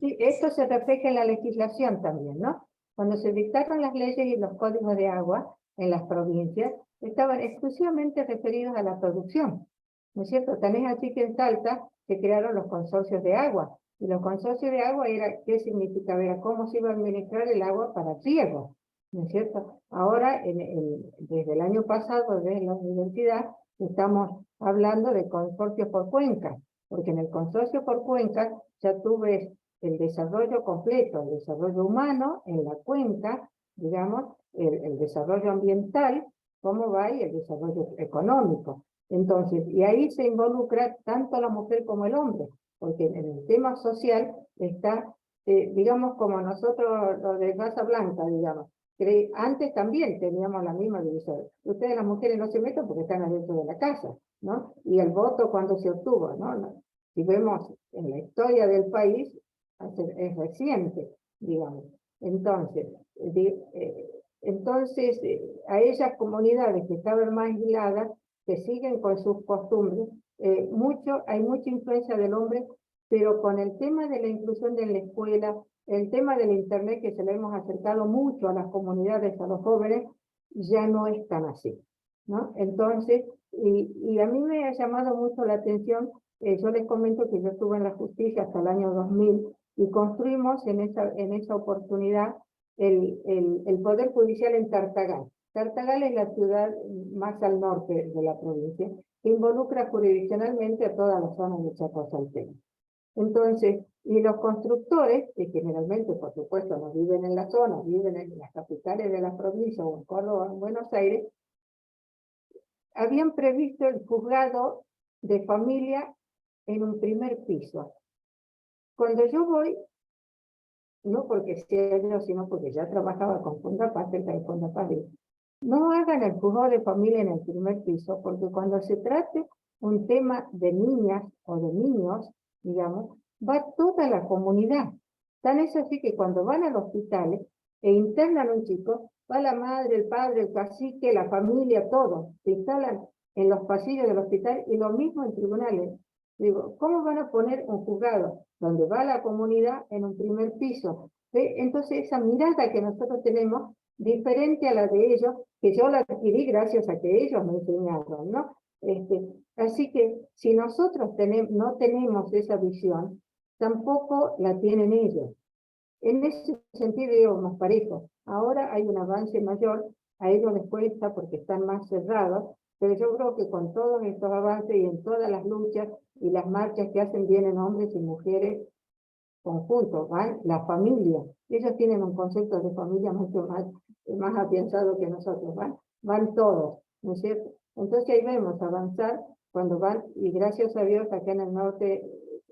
D: esto se refleja en la legislación también, ¿no? Cuando se dictaron las leyes y los códigos de agua en las provincias, estaban exclusivamente referidos a la producción, ¿no es cierto? También así que en Salta se crearon los consorcios de agua, y los consorcios de agua ¿qué significaba? Era cómo se iba a administrar el agua para riego, ¿no es cierto? Ahora, desde el año pasado, desde la universidad, estamos hablando de consorcios por cuencas, porque en el consorcio por cuencas ya tú ves el desarrollo completo, el desarrollo humano en la cuenca, digamos, el desarrollo ambiental, cómo va, y el desarrollo económico. Entonces, y ahí se involucra tanto la mujer como el hombre, porque en el tema social está, digamos, como nosotros, lo de raza blanca, digamos, Antes también teníamos la misma división. Ustedes las mujeres no se metan porque están adentro de la casa, ¿no? Y el voto cuando se obtuvo, ¿no? Si vemos en la historia del país, es reciente, digamos. Entonces, a esas comunidades que estaban más aisladas, que siguen con sus costumbres, hay mucha influencia del hombre, pero con el tema de la inclusión de la escuela, el tema del internet, que se le hemos acercado mucho a las comunidades, a los jóvenes, ya no es tan así, ¿no? Entonces, y a mí me ha llamado mucho la atención, yo les comento que yo estuve en la justicia hasta el año 2000 y construimos en esa oportunidad el Poder Judicial en Tartagal. Tartagal es la ciudad más al norte de la provincia, que involucra jurisdiccionalmente a toda la zona de Chaco salteño. Entonces, y los constructores, que generalmente, por supuesto, no viven en la zona, viven en las capitales de la provincia, o en Córdoba, o en Buenos Aires, habían previsto el juzgado de familia en un primer piso. Cuando yo voy, no porque sea yo, sino porque ya trabajaba con Fundapaz, cerca de Fundapaz, no hagan el juzgado de familia en el primer piso, porque cuando se trate un tema de niñas o de niños, digamos, va toda la comunidad. Tan es así que cuando van a los hospitales e internan a un chico, va la madre, el padre, el cacique, la familia, todos. Se instalan en los pasillos del hospital y lo mismo en tribunales. Digo, ¿cómo van a poner un juzgado donde va la comunidad en un primer piso? Entonces esa mirada que nosotros tenemos, diferente a la de ellos, que yo la adquirí gracias a que ellos me enseñaron, ¿no? Así que si nosotros no tenemos esa visión, tampoco la tienen ellos. En ese sentido, digo, más parejo. Ahora hay un avance mayor, a ellos les cuesta porque están más cerrados, pero yo creo que con todos estos avances y en todas las luchas y las marchas que hacen, vienen hombres y mujeres conjuntos, van la familia. Ellos tienen un concepto de familia mucho más afianzado que nosotros, van todos, ¿no es cierto? Entonces ahí vemos avanzar cuando van, y gracias a Dios acá en el norte,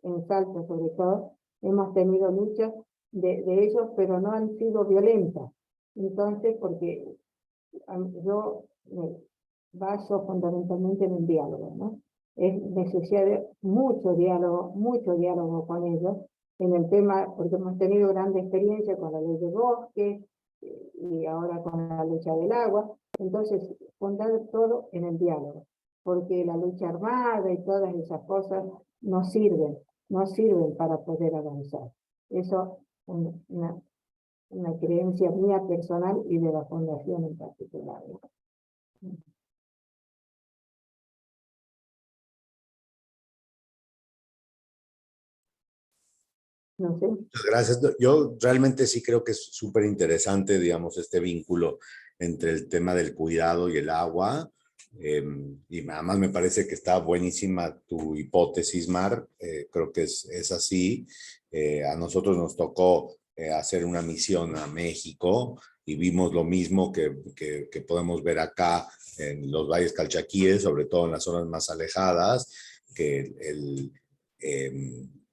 D: en Salta sobre todo, hemos tenido luchas de ellos, pero no han sido violentas. Entonces, porque yo me baso fundamentalmente en el diálogo, ¿no? Es necesario mucho diálogo con ellos, en el tema, porque hemos tenido grande experiencia con la ley de bosque, y ahora con la lucha del agua. Entonces, fundar todo en el diálogo, porque la lucha armada y todas esas cosas no sirven para poder avanzar. Eso es una creencia mía personal y de la fundación en particular. No sé.
A: Muchas gracias. Yo realmente sí creo que es súper interesante, digamos, este vínculo entre el tema del cuidado y el agua. Y además me parece que está buenísima tu hipótesis, Mar. Creo que es así. A nosotros nos tocó hacer una misión a México y vimos lo mismo que podemos ver acá en los valles calchaquíes, sobre todo en las zonas más alejadas, que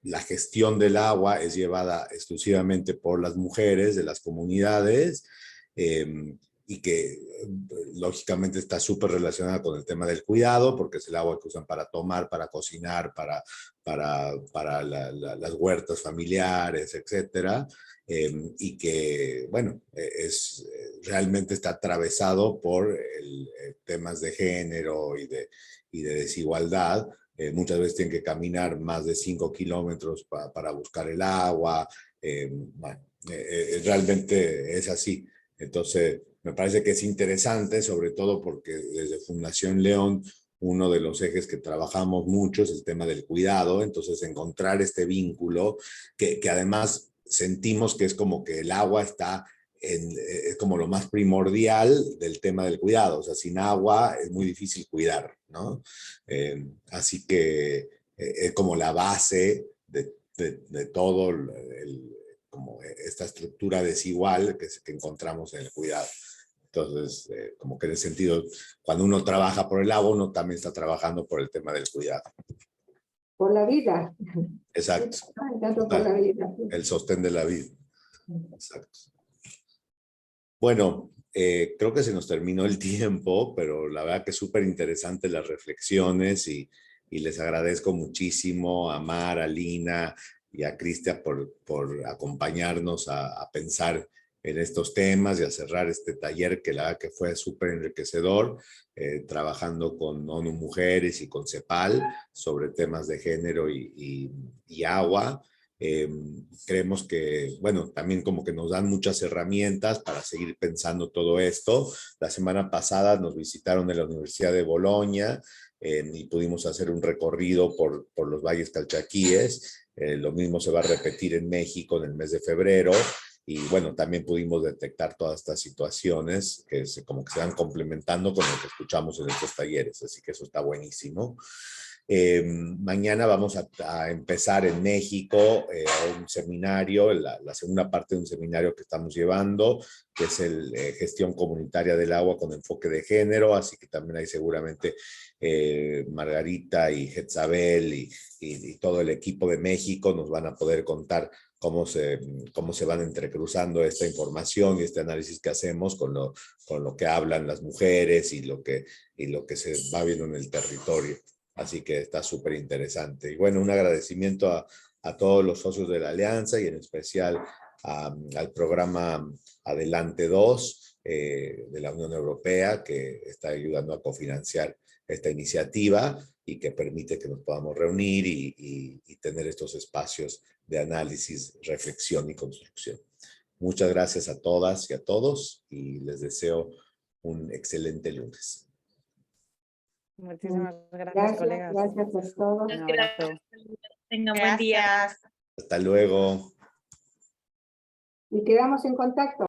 A: la gestión del agua es llevada exclusivamente por las mujeres de las comunidades, y que lógicamente está súper relacionada con el tema del cuidado, porque es el agua que usan para tomar, para cocinar, para las huertas familiares, etcétera, y que, bueno, realmente está atravesado por temas de género y de desigualdad. Muchas veces tienen que caminar más de 5 kilómetros para buscar el agua. Bueno, realmente es así. Entonces, me parece que es interesante, sobre todo porque desde Fundación León, uno de los ejes que trabajamos mucho es el tema del cuidado. Entonces, encontrar este vínculo que además sentimos que es como que el agua está es como lo más primordial del tema del cuidado. O sea, sin agua es muy difícil cuidar, ¿no? Así que es como la base de todo como esta estructura desigual que encontramos en el cuidado. Entonces, como que en ese sentido, cuando uno trabaja por el agua, uno también está trabajando por el tema del cuidado.
D: Por la vida.
A: Exacto.
D: Tanto por la vida.
A: El sostén de la vida. Exacto. Bueno, creo que se nos terminó el tiempo, pero la verdad que es súper interesante las reflexiones y les agradezco muchísimo a Mar, a Lina y a Cristian por acompañarnos a pensar en estos temas y a cerrar este taller que la verdad que fue súper enriquecedor, trabajando con ONU Mujeres y con CEPAL sobre temas de género y agua. Creemos que, bueno, también como que nos dan muchas herramientas para seguir pensando todo esto. La semana pasada nos visitaron en la Universidad de Bolonia y pudimos hacer un recorrido por los valles calchaquíes. Lo mismo se va a repetir en México en el mes de febrero. Y bueno, también pudimos detectar todas estas situaciones que como que se van complementando con lo que escuchamos en estos talleres. Así que eso está buenísimo. Mañana vamos a empezar en México un seminario, la segunda parte de un seminario que estamos llevando, que es el Gestión Comunitaria del Agua con enfoque de género, así que también hay seguramente Margarita y Jezabel y todo el equipo de México nos van a poder contar cómo se van entrecruzando esta información y este análisis que hacemos con lo que hablan las mujeres y lo que se va viendo en el territorio. Así que está súper interesante. Y bueno, un agradecimiento a todos los socios de la Alianza y en especial al programa Adelante 2 de la Unión Europea, que está ayudando a cofinanciar esta iniciativa y que permite que nos podamos reunir y tener estos espacios de análisis, reflexión y construcción. Muchas gracias a todas y a todos y les deseo un excelente lunes.
B: Muchísimas gracias,
D: Gracias,
B: colegas.
D: gracias a todos.
B: Un abrazo.
C: Tengan buen día.
A: Hasta luego.
D: Y quedamos en contacto.